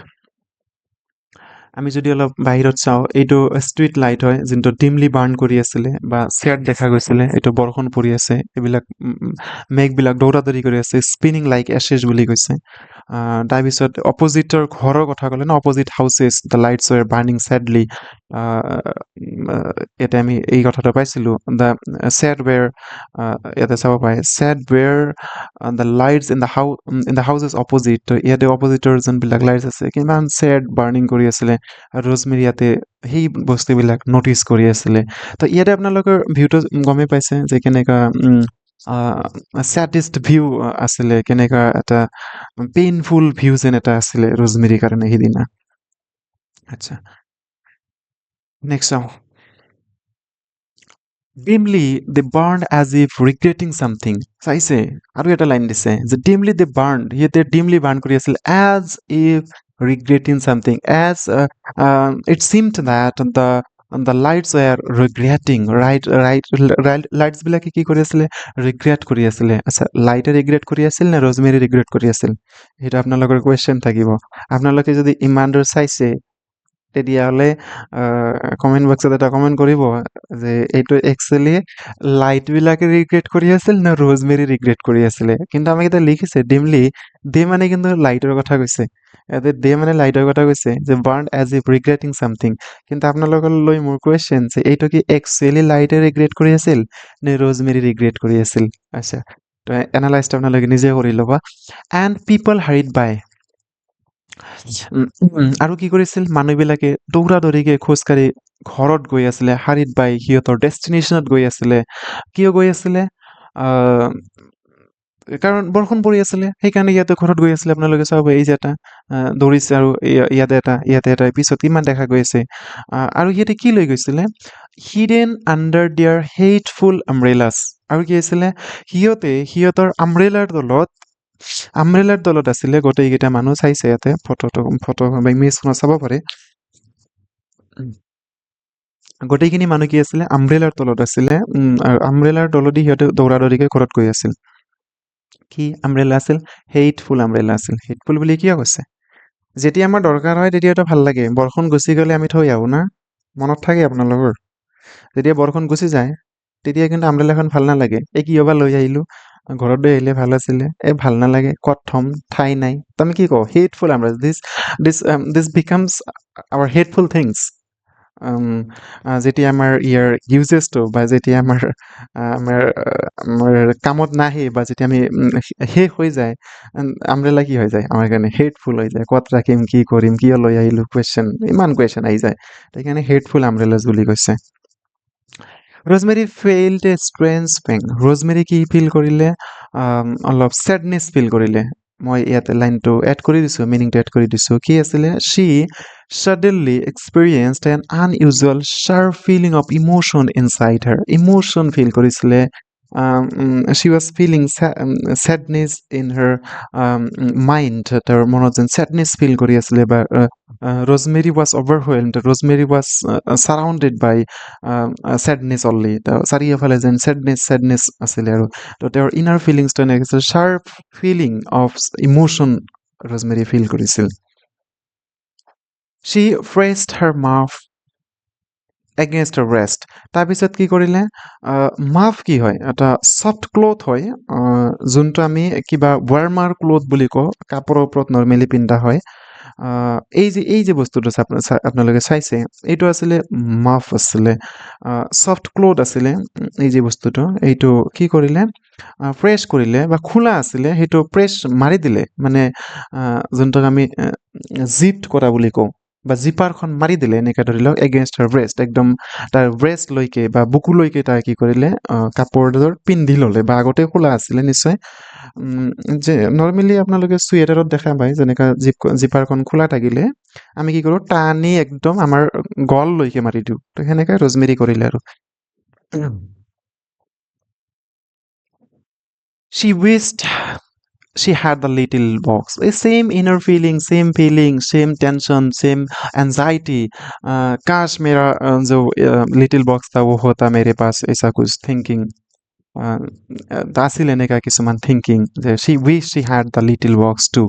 আমি যদি অলপ বাহিৰত চাওঁ, এইটো ষ্ট্ৰীট লাইট হয়, যোনটো ডিমলি বাৰ্ণ কৰি আছিলে বা শ্বেড দেখা গৈছিলে। এইটো বৰষুণ পৰি আছে, এইবিলাক মেঘবিলাক দৌৰা দৌৰি কৰি আছে, স্পিনিং লাইক এছেছ বুলি কৈছে। তাৰপিছত অপজিটৰ ঘৰৰ কথা ক'লে ন, opposite houses the lights ৱেৰ burning ছেডলি। ইয়াতে আমি এই কথাটো পাইছিলোঁ, দ্য ছেড ৱেৰ, ইয়াতে চাব পাৰে sad were the lights in the houses opposite. তো ইয়াতে অপজিটৰ যোনবিলাক লাইটছ আছে কিমান ছেড বাৰ্ণিং কৰি আছিলে, আৰু ৰজমেৰী ইয়াতে সেই বস্তুবিলাক নটিচ কৰি আছিলে। তো ইয়াতে আপোনালোকৰ ভিউটো গমেই পাইছে যে কেনেকুৱা ছেডিষ্ট ভিউ আছিলে, কেনেকুৱা এটা পেইনফুল ভিউ যেন এটা আছিলে ৰজমেৰীৰ কাৰণে সেইদিনা। আচ্ছা, নেক্সট চাওঁ। Dimly they burn as if regretting something. চাইছে আৰু এটা লাইন দিছে যে ডিমলি দে বাৰ্ণ, সিহঁতে ডিমলি বাৰ্ণ কৰি আছিল as if regretting something, as it seemed that the lights were regretting, লাইটছবিলাকে কি কৰি আছিলে, ৰিগ্ৰেট কৰি আছিলে। আচ্ছা, লাইটে ৰিগ্ৰেট কৰি আছিল নে ৰজমেৰী ৰিগ্ৰেট কৰি আছিল, সেইটো আপোনালোকৰ কুৱেশ্যন থাকিব। আপোনালোকে যদি ইমান দূৰ চাইছে, তেতিয়াহ'লে কমেণ্ট বক্সত এটা কমেণ্ট কৰিব যে এইটো একচুৱেলি লাইটবিলাকে ৰিগ্ৰেট কৰি আছিল নে ৰজমেৰী ৰিগ্ৰেট কৰি আছিলে। কিন্তু আমাক এতিয়া লিখিছে ডিমলি, দে মানে কিন্তু লাইটৰ কথা কৈছে। ইয়াতে দে মানে লাইটৰ কথা কৈছে যে burn as if regretting something. কিন্তু আপোনালোকলৈ মোৰ কুৱেশ্যন যে এইটো কি একচুৱেলি লাইটে ৰিগ্ৰেট কৰি আছিল নে ৰজমেৰী ৰিগ্ৰেট কৰি আছিল। আচ্ছা, তো এনালাইজটো আপোনালোকে নিজে কৰি ল'বা। এণ্ড পিপল হাৰিড বাই, আৰু কি কৰিছিল, মানুহবিলাকে দৌৰা দৌৰিকে খোজকাঢ়ি ঘৰত গৈ আছিলে, শাৰীত বাই সিহঁতৰ ডেষ্টিনেশ্যনত গৈ আছিলে। কিয় গৈ আছিলে, আহ, কাৰণ বৰষুণ পৰি আছিলে, সেইকাৰণে ইয়াতে ঘৰত গৈ আছিলে। আপোনালোকে চাব এই যে এটা দৌৰিছে, আৰু ইয়াতে এটা পিছত ইমান দেখা গৈ আছে। আৰু সিহঁতে কি লৈ গৈছিলে, হিডেন আণ্ডাৰ দিয়াৰ হেইটফুল আমব্ৰেলাছ। আৰু কি আছিলে, সিহঁতে সিহঁতৰ আমব্ৰেলাৰ তলত আছিলে গোটেইকেইটা মানুহ। চাইছে ইয়াতে ফটো বা ইমেজখনত চাব পাৰে। গোটেইখিনি মানুহ কি আছিলে, আমব্ৰেলাৰ তলত আছিলে। আৰু আমব্ৰেলাৰ তলদি সিহঁতে দৌৰা দৌৰিকে ঘৰত গৈ আছিল। কি আমব্ৰেলা আছিল, হেইটফুল আমব্ৰেলা আছিল। হেইটফুল বুলি কিয় কৈছে, যেতিয়া আমাৰ দৰকাৰ হয় তেতিয়াতো ভাল লাগে, বৰষুণ গুচি গ'লে আমি থৈ আহোঁ না, মনত থাকে আপোনালোকৰ। যেতিয়া বৰষুণ গুচি যায় তেতিয়া কিন্তু আমব্ৰেলাখন ভাল নালাগে, এই কি হ'বা লৈ আহিলোঁ, ঘৰত লৈ আহিলে ভাল আছিলে, ভাল নালাগে, ক'ত থ'ম, ঠাই নাই। তো আমি কি কওঁ, হেটফুল আমব্ৰেলা, দিছ বিকামছ আৱাৰ হেটফুল থিংছ। যেতিয়া আমাৰ ইয়াৰ ইউজেছটো বা যেতিয়া আমাৰ আমাৰ কামত নাহে, বা যেতিয়া আমি শেষ হৈ যায়, আমব্ৰেলা কি হৈ যায় আমাৰ কাৰণে, হেটফুল হৈ যায়। ক'ত ৰাখিম, কি কৰিম, কিয় লৈ আহিলোঁ, ইমান কুৱেশ্যন আহি যায়। সেইকাৰণে হেটফুল আমব্ৰেলাছ বুলি কৈছে। ৰজমেৰী ফেইল্ড এ ষ্ট্ৰেঞ্জ পেং। ৰজমেৰী কি ফিল কৰিলে, অলপ ছেডনেছ ফিল কৰিলে। মই ইয়াতে লাইনটো এড কৰি দিছোঁ, মিনিংটো এড কৰি দিছোঁ। কি আছিলে, শ্বি suddenly experienced an unusual sharp feeling of emotion inside her. Emotion feel কৰিছিলে। she was feeling sadness in her mind. তেওঁৰ মনত যেন sadness feel কৰি আছিলে, বা Rosemary was overwhelmed. Rosemary was surrounded by sadness only. চাৰিওফালে যেন sadness আছিলে, আৰু তো তেওঁৰ inner feelingsটো এনেকৈ আছিল, sharp feeling of emotion Rosemary feel কৰিছিল। She pressed her mouth against her breast. তাৰপিছত কি কৰিলে, মাফ কি হয়, এটা ছফ্ট ক্লথ হয়, যোনটো আমি কিবা ৱাৰ্মাৰ ক্লথ বুলি কওঁ, কাপোৰৰ ওপৰত নৰ্মেলি পিন্ধা হয়। এই যে বস্তুটো আপোনালোকে চাইছে, এইটো আছিলে মাফ আছিলে, ছফ্ট ক্লথ আছিলে। এই যে বস্তুটো, এইটো কি কৰিলে, প্ৰেছ কৰিলে বা খোলা আছিলে, সেইটো প্ৰেছ মাৰি দিলে, মানে যোনটোক আমি জিপ কৰা বুলি কওঁ, বা জিপাৰখন মাৰি দিলে, এনেকৈ ধৰি লওক, এগেইনষ্ট হাৰ ব্ৰেষ্ট, একদম তাৰ ব্ৰেষ্টলৈকে বা বুকুলৈকে তাই কি কৰিলে, কাপোৰযোৰ পিন্ধি ল'লে, বা আগতে খোলা আছিলে নিশ্চয়। যে নৰ্মেলি আপোনালোকে চুৱেটাৰত দেখা পায়, যেনেকৈ জিপাৰখন খোলা থাকিলে আমি কি কৰোঁ, টানি একদম আমাৰ গললৈকে মাৰি দিওঁ। তো সেনেকৈ ৰজমেৰী কৰিলে। আৰু she wished she had the little box. Same inner feeling, same tension, same anxiety. काश मेरा जो लिटिल बॉक्स था वो होता मेरे पास, ऐसा कुछ थिंकिंग दासी लेने का কিছুমান থিংকিং যে she had the little box too.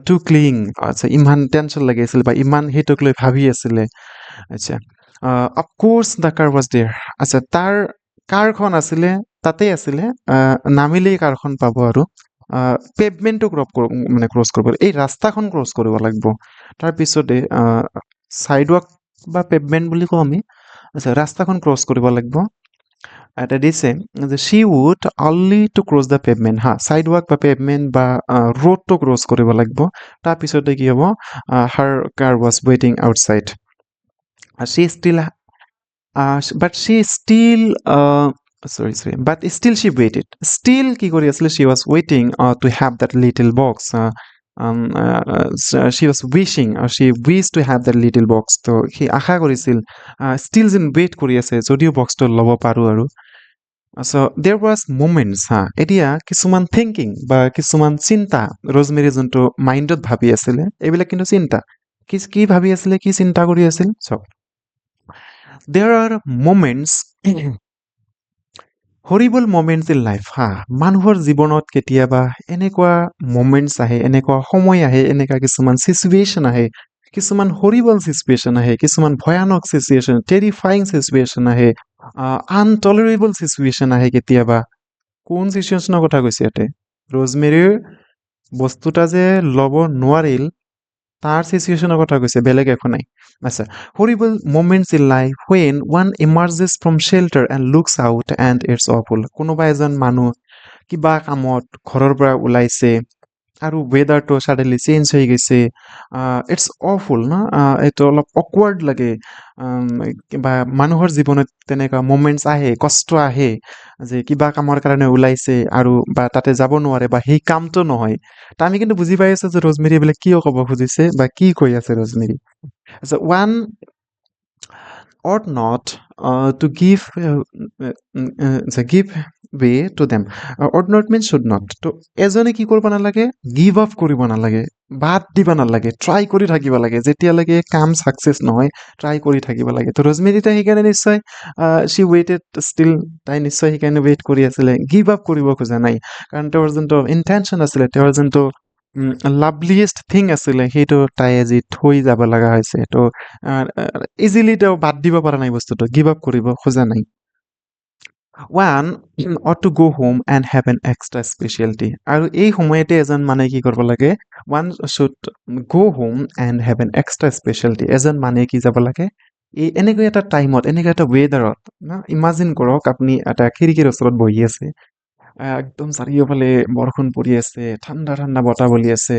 To cling, আচ্ছা ইমান টেনশ্যন লাগি আছিল বা ইমান সেইটোক লৈ ভাবি আছিলে। আচ্ছা, of course the car was there. আচ্ছা, তাৰ কাৰখন আছিলে তাতেই আছিলে, নামিলেই কাৰখন পাব আৰু পেভমেণ্টটো মানে ক্ৰছ কৰিব, এই ৰাস্তাখন ক্ৰছ কৰিব লাগিব। তাৰপিছতে ছাইডৱাক বা পেভমেণ্ট বুলি কওঁ আমি। আচ্ছা, ৰাস্তাখন ক্ৰছ কৰিব লাগিব। এটা দিছে যে she would only to cross the pavement, হা sidewalk বা pavement বা roadটো ক্ৰছ কৰিব লাগিব। তাৰপিছতে কি হ'ব, her car was waiting outside. She still but she still sorry but still she waited, still কি কৰি আছিলে, she was waiting to have that little box. She was wishing, she wished to have that little box. তো সি আশা কৰিছিল, still যেন ৱেইট কৰি আছে যদিও বক্সটো ল'ব পাৰোঁ আৰু। So there was moments, হা এতিয়া কিছুমান থিংকিং বা কিছুমান চিন্তা ৰজমেৰী যোনটো মাইণ্ডত ভাবি আছিলে, এইবিলাক কিন্তু চিন্তা। কি ভাবি আছিলে, কি চিন্তা কৰি আছিল চাওক। there are moments horrible moments in life, হা মানুহৰ জীৱনত কেতিয়াবা এনেকুৱা moments আহে, এনেকুৱা সময় আহে, এনেকুৱা কিছুমান চিচুৱেশ্যন আহে, কিছুমান হৰিবল চিচুৱেশ্যন আহে, কিছুমান ভয়ানক চিচুৱেশ্যন, টেৰিফাইং চিচুৱেশ্যন আহে, আনটলাৰেবল চিচুৱেশ্যন আহে কেতিয়াবা। কোন চিচুৱেশ্যনৰ কথা কৈছে ইয়াতে? ৰজমেৰীৰ বস্তুটা যে ল'ব নোৱাৰিল তাৰ চিচুৱেশ্যনৰ কথা কৈছে, বেলেগ একো নাই। আচ্ছা, horrible moments in life when one emerges from shelter and looks out and it's awful. কোনোবা এজন মানুহ কিবা কামত ঘৰৰ পৰা ওলাইছে আৰু ৱেডাৰটো ছাডেনলি চেঞ্জ হৈ গৈছে, ইটছ অফুল ন, এইটো অলপ অকৱাৰ্ড লাগে। বা মানুহৰ জীৱনত তেনেকুৱা মমেণ্টছ আহে, কষ্ট আহে যে কিবা কামৰ কাৰণে ওলাইছে আৰু বা তাতে যাব নোৱাৰে বা সেই কামটো নহয়। তা আমি কিন্তু বুজি পাই আছো যে ৰজমেৰী এইবিলাক কিয় ক'ব খুজিছে বা কি কৈ আছে Rosemary. One ought not to give way to them. Ought not means should not. তো এজনে কি কৰিব নালাগে, গিভ আপ কৰিব নালাগে, বাদ দিব নালাগে, ট্ৰাই কৰি থাকিব লাগে, যেতিয়ালৈকে কাম ছাকচেছ নহয় ট্ৰাই কৰি থাকিব লাগে। তো ৰজমেৰী তাই সেইকাৰণে নিশ্চয় শ্বি ৱেইটেড ষ্টিল, তাই নিশ্চয় সেইকাৰণে ৱেইট কৰি আছিলে, গিভ আপ কৰিব খোজা নাই। কাৰণ তেওঁৰ যোনটো ইণ্টেনশ্যন আছিলে, তেওঁৰ যোনটো লাভলিয়েষ্ট থিং আছিলে, সেইটো তাই আজি থৈ যাব লগা হৈছে। তো ইজিলি তেওঁ বাদ দিব পৰা নাই বস্তুটো, গিভ আপ কৰিব খোজা নাই। One ought to go home and have an extra specialty. আৰু এই সময়তে এজন মানে কি কৰিব লাগে, one should go home and have an extra specialty. এজন মানে কি যাব লাগে, এই এনেকৈ এটা টাইমত, এনেকৈ এটা ৱেডাৰত না, ইমাজিন কৰক আপুনি এটা খিৰিকীৰ ওচৰত বহি আছে, একদম চাৰিওফালে বৰষুণ পৰি আছে, ঠাণ্ডা ঠাণ্ডা বতাহ বলি আছে,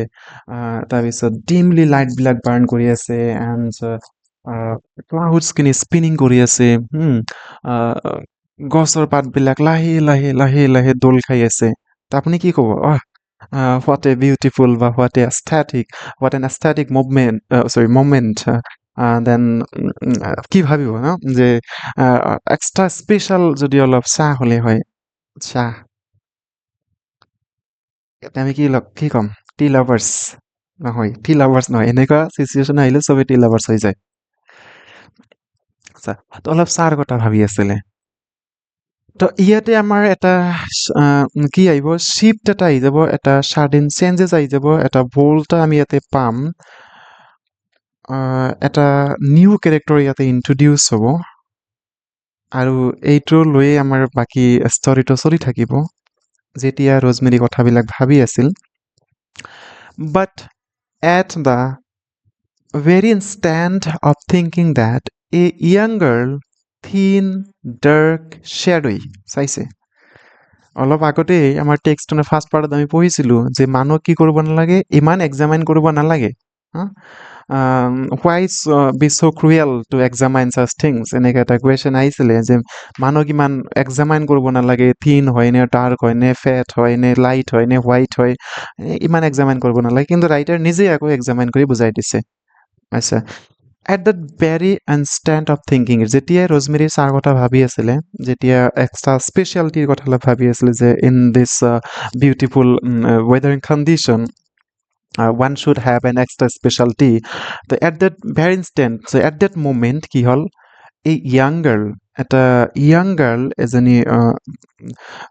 তাৰপিছত ডিমলি লাইটবিলাক বাৰ্ণ কৰি আছে, এণ্ড ক্লাউডছখিনি স্পিনিং কৰি আছে, গছৰ পাতবিলাক লাহে লাহে লাহে লাহে দোল খাই আছে। ত আপুনি কি ক'ব, হোৱাট এ বিউটিফুল বা what a aesthetic, what an aesthetic movement. Then কি ভাবিব ন, যে এক্সট্ৰা স্পেচিয়েল যদি অলপ চাহ হ'লে হয়, চাহ। আমি কি ক'ম, টি লাভাৰ্ছ নহয়, টি লাভাৰ্ছ নহয়, এনেকুৱা চিচুৱেশ্যন আহিলে চবেই টি লাভাৰ্ছ হৈ যায়। আচ্ছা, তো অলপ চাহৰ কথা ভাবি আছিলে। তো ইয়াতে আমাৰ এটা কি আহিব, শ্বিফ্ট এটা আহি যাব, এটা ছাডেন চেঞ্জেছ আহি যাব, এটা বল্টা আমি ইয়াতে পাম, এটা নিউ কেৰেক্টাৰ ইয়াতে ইন্ট্ৰডিউচ হ'ব, আৰু এইটো লৈয়ে আমাৰ বাকী ষ্টৰিটো চলি থাকিব যেতিয়া ৰজমেৰী কথাবিলাক ভাবি আছিল। But at the very instant of thinking that a young girl, thin, dark, shadowy, চাইছে অলপ আগতেই আমাৰ টেক্সটৰ ফাৰ্ষ্ট পাৰ্টত আমি পঢ়িছিলোঁ যে মানুহক কি কৰিব নালাগে, ইমান এক্সামাইন কৰিব নালাগে। হোৱাই বি চ' ক্ৰুৱেল টু এক্সামাইন চাচ থিংছ, এনেকৈ এটা কুৱেশ্যন আহিছিলে যে মানুহক ইমান এক্সামাইন কৰিব নালাগে, থিন হয় নে ডাৰ্ক হয় নে ফেট হয় নে লাইট হয় নে হোৱাইট হয়, ইমান এক্সামাইন কৰিব নালাগে। কিন্তু ৰাইটাৰ নিজেই আকৌ এক্সামাইন কৰি বুজাই দিছে। আচ্ছা, at the very instant of thinking যেতিয়াই ৰজমেৰীৰ চাহৰ কথা ভাবি আছিলে, যেতিয়া এক্সট্ৰা স্পেচিয়েলিটিৰ কথা অলপ ভাবি আছিলে যে in this beautiful weathering condition one should have an extra specialty. তো at that very instant, so at that moment কি হ'ল এই এটা য়াং গাৰ্ল এজনী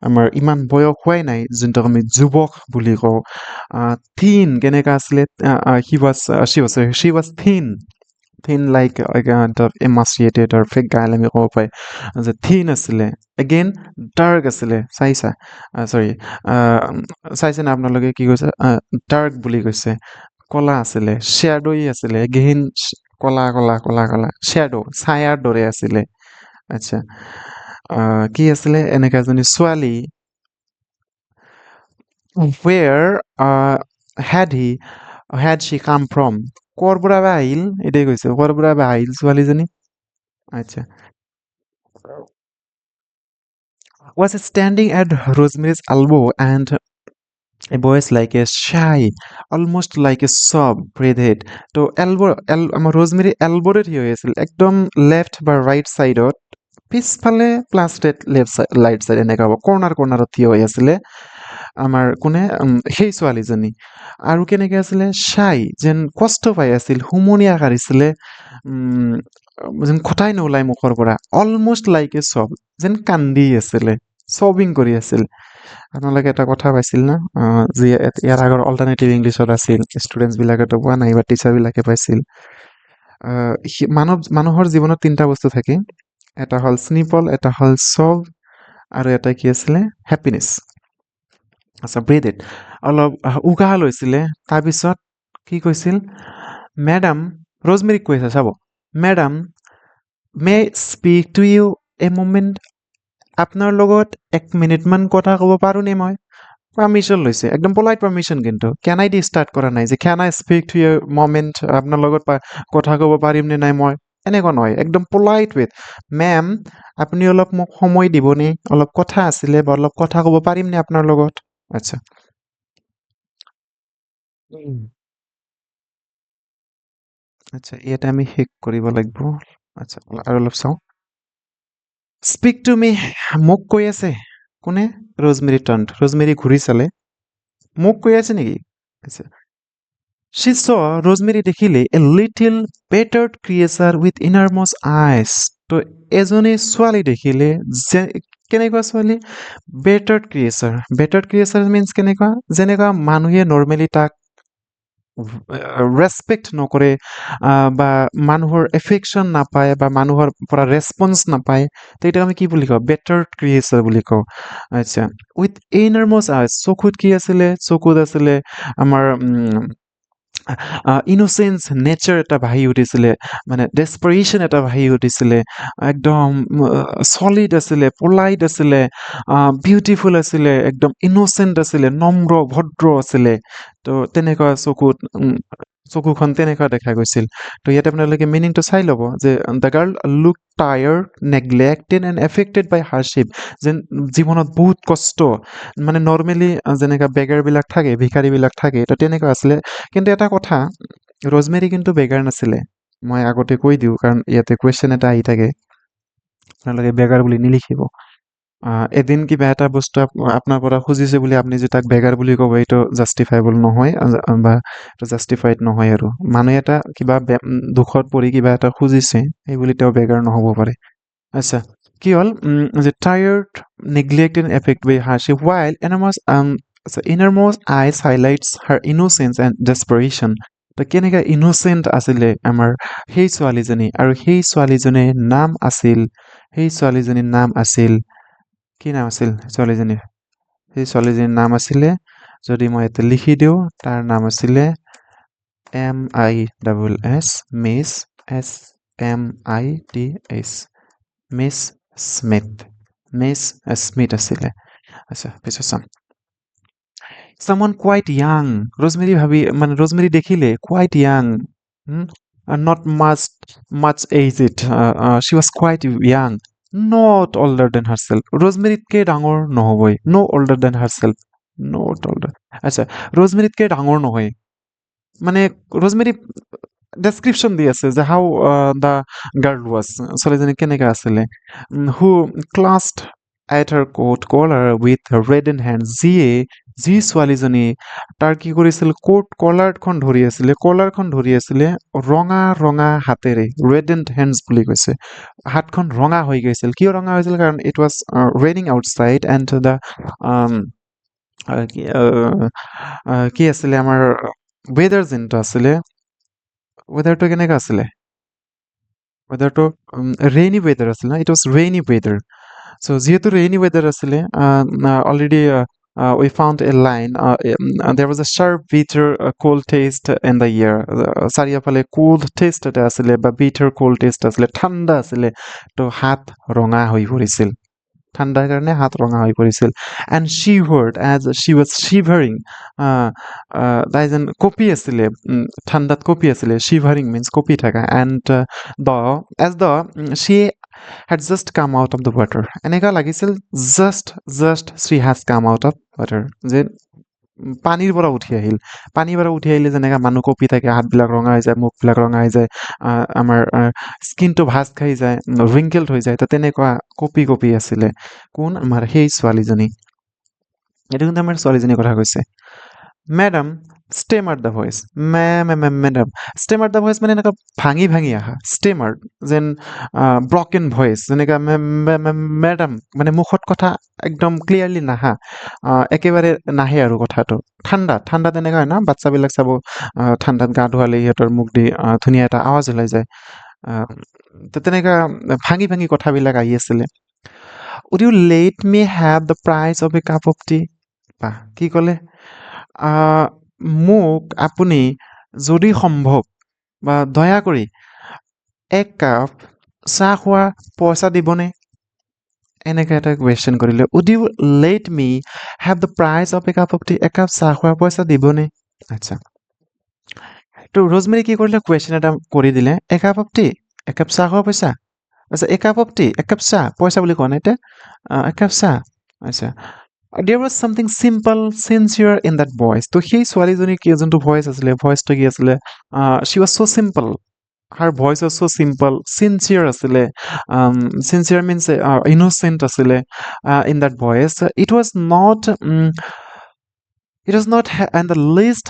আমাৰ ইমান বয়স হোৱাই নাই যোনটোক আমি যুৱক বুলি কওঁ থিন কেনেকা আছিলে she was thin like kind of emaciated or fake girl আমি ক'ব পাৰি যে থিন আছিলে এগেইন ডাৰ্ক আছিলে চাইছা চৰি চাইছেনে আপোনালোকে কি কৈছে ডাৰ্ক বুলি কৈছে কলা আছিলে শ্বেডোই আছিলে এগেইন কলা কলা কলা কলা শ্বেডো ছায়াৰ দৰে আছিলে আচ্ছা কি আছিলে এনেকা এজনী ছোৱালী where had she come from ক'ৰ পৰা বা আহিল এটাই কৈছে ক'ৰ পৰা বা আহিল ছোৱালীজনী আচ্ছা was standing at Rosemary's elbow and a voice like a shy almost like a sob breathed তো আমাৰ rosemary elbow থিয় হৈ আছিল একদম লেফ্ট বা ৰাইট চাইডত পিছফালে plus left side light side এনেকা হ'ব কৰ্ণাৰত থিয় হৈ আছিলে আমাৰ কোনে সেই ছোৱালীজনী আৰু কেনেকে আছিলে চাই যেন কষ্ট পাই আছিল হুমুনিয়া কাঢ়িছিলে যেন খটাই নোলাই মুখৰ পৰা অলমষ্ট লাইক এ চব যেন কান্দি আছিলে চবিং কৰি আছিল আপোনালোকে এটা কথা পাইছিল না যি ইয়াৰ আগৰ অল্টাৰনেটিভ ইংলিছত আছিল ষ্টুডেণ্টছবিলাকেতো পোৱা নাই বা টিচাৰবিলাকে পাইছিল মানুহৰ জীৱনত তিনিটা বস্তু থাকে এটা হ'ল স্নিপল এটা হ'ল চব আৰু এটা কি আছিলে হেপিনেছ আচ্ছা ব্ৰেড ইট অলপ উশাহ লৈছিলে তাৰপিছত কি কৈছিল মেডাম ৰজমেৰিক কৈ আছে চাব madam May speak to U A moment আপোনাৰ লগত 1 মিনিটমান কথা ক'ব পাৰোঁনে মই পাৰ্মিশ্যন লৈছে একদম পলাইট পাৰ্মিশ্যন কিন্তু কেন আই দি ষ্টাৰ্ট কৰা নাই যে কেন আই স্পীক টু ইউ মমেণ্ট আপোনাৰ লগত কথা ক'ব পাৰিমনে নাই মই এনেকুৱা নহয় একদম পলাইট ৱেত মেম আপুনি অলপ মোক সময় দিবনে অলপ কথা আছিলে বা অলপ কথা ক'ব পাৰিমনে আপোনাৰ লগত আচ্ছা আচ্ছা ইয়াতে আমি শেষ কৰিব লাগিব আচ্ছা আৰু অলপ চাওঁ স্পীক টু মি মোক কৈ আছে কোনে ৰজমেৰী ৰজমেৰী ঘূৰি চালে মোক কৈ আছে নেকি আচ্ছা She saw Rosemary দেখিলে a little battered creature with enormous eyes. তো এজনী ছোৱালী দেখিলে যে কেনেকুৱা ছোৱালী বেটাৰ্ড ক্ৰিয়েচাৰ মিনছ কেনেকুৱা যেনেকুৱা মানুহে নৰ্মেলি তাক ৰেচপেক্ট নকৰে বা মানুহৰ এফেকশ্যন নাপায় বা মানুহৰ পৰা ৰেচপন্স নাপায় তেতিয়া আমি কি বুলি কওঁ বেটাৰ ক্ৰিয়েচাৰ বুলি কওঁ আচ্ছা উইথ এনাৰ্মছ আইজ চকুত কি আছিলে চকুত আছিলে আমাৰ ইনচেঞ্চ নেচাৰ এটা ভাহি উঠিছিলে মানে ডেছপাৰেশ্যন এটা ভাহি উঠিছিলে একদম চলিড আছিলে পলাইট আছিলে বিউটিফুল আছিলে একদম ইনচেণ্ট আছিলে নম্ৰ ভদ্ৰ আছিলে তো তেনেকুৱা চকুখন তেনেকুৱা দেখা গৈছিল তো ইয়াতে আপোনালোকে মিনিংটো চাই ল'ব যে the girl look tired neglected and affected by hardship যেন জীৱনত বহুত কষ্ট মানে নৰ্মেলি যেনেকুৱা বেগাৰবিলাক থাকে ভিখাৰীবিলাক থাকে তো তেনেকুৱা আছিলে কিন্তু এটা কথা ৰজমেৰী কিন্তু বেগাৰ নাছিলে মই আগতে কৈ দিওঁ কাৰণ ইয়াতে কুৱেশ্যন এটা আহি থাকে আপোনালোকে বেগাৰ বুলি নিলিখিব এদিন কিবা এটা বস্তু আপোনাৰ পৰা খুজিছে বুলি আপুনি যে তাক বেগাৰ বুলি ক'ব এইটো জাষ্টিফাইবল নহয় বা এইটো জাষ্টিফাইড নহয় আৰু মানুহে এটা কিবা দুখত পৰি কিবা এটা খুজিছে সেই বুলি তেওঁ বেগাৰ নহ'ব পাৰে আচ্ছা কি হ'ল যে tired neglect and affect by hardship while innermost eyes highlights her innocence and desperation তো কেনেকৈ ইনচেণ্ট আছিলে আমাৰ সেই ছোৱালীজনী আৰু সেই ছোৱালীজনীৰ নাম আছিল কি নাম আছিল ছোৱালীজনীৰ সেই ছোৱালীজনীৰ নাম আছিলে যদি মই ইয়াতে লিখি দিওঁ তাৰ নাম আছিলে MISS miss SMITH miss Smith আছিলে আচ্ছা পিছত চাম someone quite young rosemary দেখিলে quite young not much aged she was quite young not older than herself rosemary-তকে ডাঙৰ নহবই no older than herself not older আচ্ছা rosemary-তকে ডাঙৰ নহয় মানে rosemary ডেছক্ৰিপশ্যন দি আছে যে হাউ দ্য গাৰ্ল ৱাজ, ছোৱালীজনী কেনেকৈ আছিলে, who clutched at her coat collar with red in hand, যি ছোৱালীজনী তাৰ কি কৰিছিল, কোট কলাৰখন ধৰি আছিলে ৰঙা ৰঙা হাতেৰে, ৰেড ইন হেণ্ডছ বুলি কৈছে, হাতখন ৰঙা হৈ গৈছিল, কিয় ৰঙা হৈছিল, কাৰণ it was raining outside and the কি আছিলে আমাৰ ৱেডাৰ যোনটো আছিলে, ৱেডাৰটো কেনেকুৱা আছিলে, ৱেডাৰটো ৰেইনি ৱেডাৰ আছিলে না, ইট ৱাজ ৰেইনি ৱেডাৰ। চ' যিহেতু ৰেইনি ৱেডাৰ আছিলে, already we found a line. There was a sharp, bitter, cold taste in the air. চাৰিওফালে cold taste এটা আছিলে বা bitter cold taste আছিলে, ঠাণ্ডা আছিলে, তো হাত ৰঙা হৈ পৰিছিল, ঠাণ্ডাৰ কাৰণে হাত ৰঙা হৈ পৰিছিল। And shivered as she was shivering. তাই যেন কঁপি আছিলে, ঠাণ্ডাত কঁপি আছিলে, shivering means কঁপি থকা, and as the she had just come out of the water. এনেকুৱা লাগিছিল just she has come out of water, যে পানীৰ পৰা উঠি আহিলে যেনেকৈ মানুহ কঁপি থাকে, হাতবিলাক ৰঙা হৈ যায়, মুখবিলাক ৰঙা হৈ যায়, আমাৰ স্কিনটো ভাজ খাই যায়, ৰিংকেলড হৈ যায়, তো তেনেকুৱা কঁপি আছিলে কোন, আমাৰ সেই ছোৱালীজনী। এইটো কিন্তু আমাৰ ছোৱালীজনীৰ কথা কৈছে। Madam stammered the voice, madam stammered the voice মানে এনেকুৱা ভাঙি আহা, ষ্টেমাৰ্ড যেন ব্ৰকেন ভইচ, যেনেকুৱা মেডাম মানে মুখত কথা একদম ক্লিয়াৰলি নাহা, একেবাৰে নাহে আৰু কথাটো, ঠাণ্ডা তেনেকুৱা হয় না, বাচ্চাবিলাক চাব ঠাণ্ডাত গা ধুৱালে সিহঁতৰ মুখ দি ধুনীয়া এটা আৱাজ ওলাই যায়, তো তেনেকুৱা ভাঙি কথাবিলাক আহি আছিলে। Would you let me have the price of a cup of tea? বা কি ক'লে, মোক আপুনি যদি সম্ভৱ বা দয়া কৰি এক কাপ চাহ খোৱা পইচা দিবনে, এনেকৈ এটা কুৱেশ্যন কৰিলে। Would you let me have the price of a cup of tea, একাপ চাহ খোৱাৰ পইচা দিবনে। আচ্ছা, তো ৰোজমেৰী কি কৰিলে, কুৱেশ্যন এটা কৰি দিলে, একাপ অফ টি, একাপ চাহ খোৱা পইচা, আচ্ছা একাপ অফ টি, একাপ চাহ, পইচা বুলি কোৱা নাই এতিয়া, একাপ চাহ, আচ্ছা। There was something simple, sincere in that voice. তো সেই ছোৱালীজনীৰ কি যোনটো ভইচ আছিলে, ভইচটো কি আছিলে, she was so simple. Her voice was so simple, sincere আছিলে, sincere means innocent আছিলে, in that voice. It was not and the least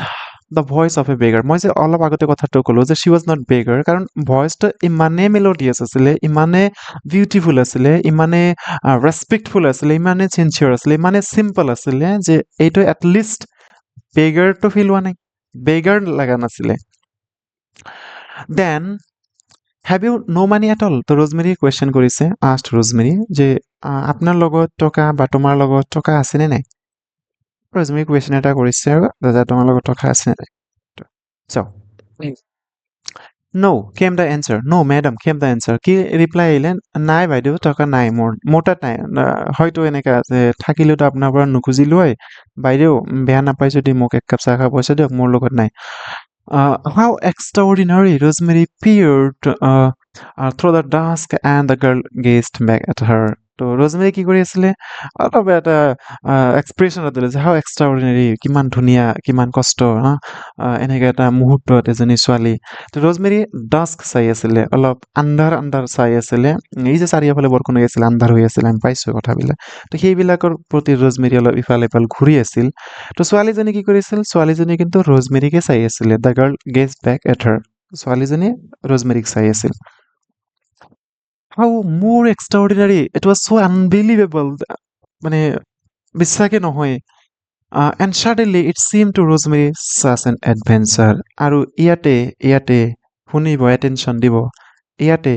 the voice of a beggar. মই যে অলপ আগতে কথাটো ক'লো যে she was not beggar, কাৰণ ভইচটো ইমানে মেলোডিয়াছ আছিলে, ইমানে বিউটিফুল আছিলে, ইমানে ৰেচপেক্টফুল আছিলে, ইমানে চিনচিয়াৰ আছিলে, ইমানে চিম্পল আছিলে যে এইটো এটলিষ্ট বেগাৰটো ফিল হোৱা নাই, বেগাৰ লগা নাছিলে। Then have you no' money at all, তো ৰোজমেৰী কুৱেশ্যন কৰিছে, আষ্ট ৰোজমেৰী যে আপোনাৰ লগত টকা বা তোমাৰ লগত টকা আছেনে নাই, ৰোজমেৰী কুৱেশ্যন এটা কৰিছে আৰু দাদা তোমাৰ লগত টকা আছেনে নাই, so No came the answer. No, madam came the answer. কি ৰিপ্লাই আহিলে, নাই বাইদেউ টকা নাই, মোৰ তাত নাই, হয়তো এনেকা যে থাকিলেওতো আপোনাৰ পৰা নুখুজিলো হয়, বাইদেউ বেয়া নাপাই যদি মোক এক কাপ চাহ খোৱা পইচা দিয়ক, মোৰ লগত নাই। How extraordinary, Rosemary peered through the dusk and the girl gazed back at her. তো ৰোজমেৰী কি কৰি আছিলে, অলপ এটা এক্সপ্ৰেশ্যন এটা দিলে যে হাউ এক্সট্ৰাঅৰ্ডিনাৰী, কিমান ধুনীয়া, কিমান কষ্ট, এনেকৈ এটা মুহূৰ্তত এজনী ছোৱালী। তো ৰোজমেৰী ডাস্ক চাই আছিলে, অলপ আন্ধাৰ চাই আছিলে, এই যে চাৰিওফালে বৰষুণ হৈ আছিলে, আন্ধাৰ হৈ আছিলে, আমি পাইছোঁ কথাবিলাক, তো সেইবিলাকৰ প্ৰতি ৰোজমেৰী অলপ ইফাল ইফাল ঘূৰি আছিল। তো ছোৱালীজনী কি কৰিছিল, ছোৱালীজনী কিন্তু ৰোজমেৰীকে চাই আছিলে, the girl gaze back at her, ছোৱালীজনী ৰোজমেৰীক চাই আছিল। How more extraordinary, it was so' unbelievable, মানে বিশ্বাসে নহয়। And suddenly it seem to Rosemary such an adventure, আৰু ইয়াতে শুনিব, এটেনশ্যন দিব, ইয়াতে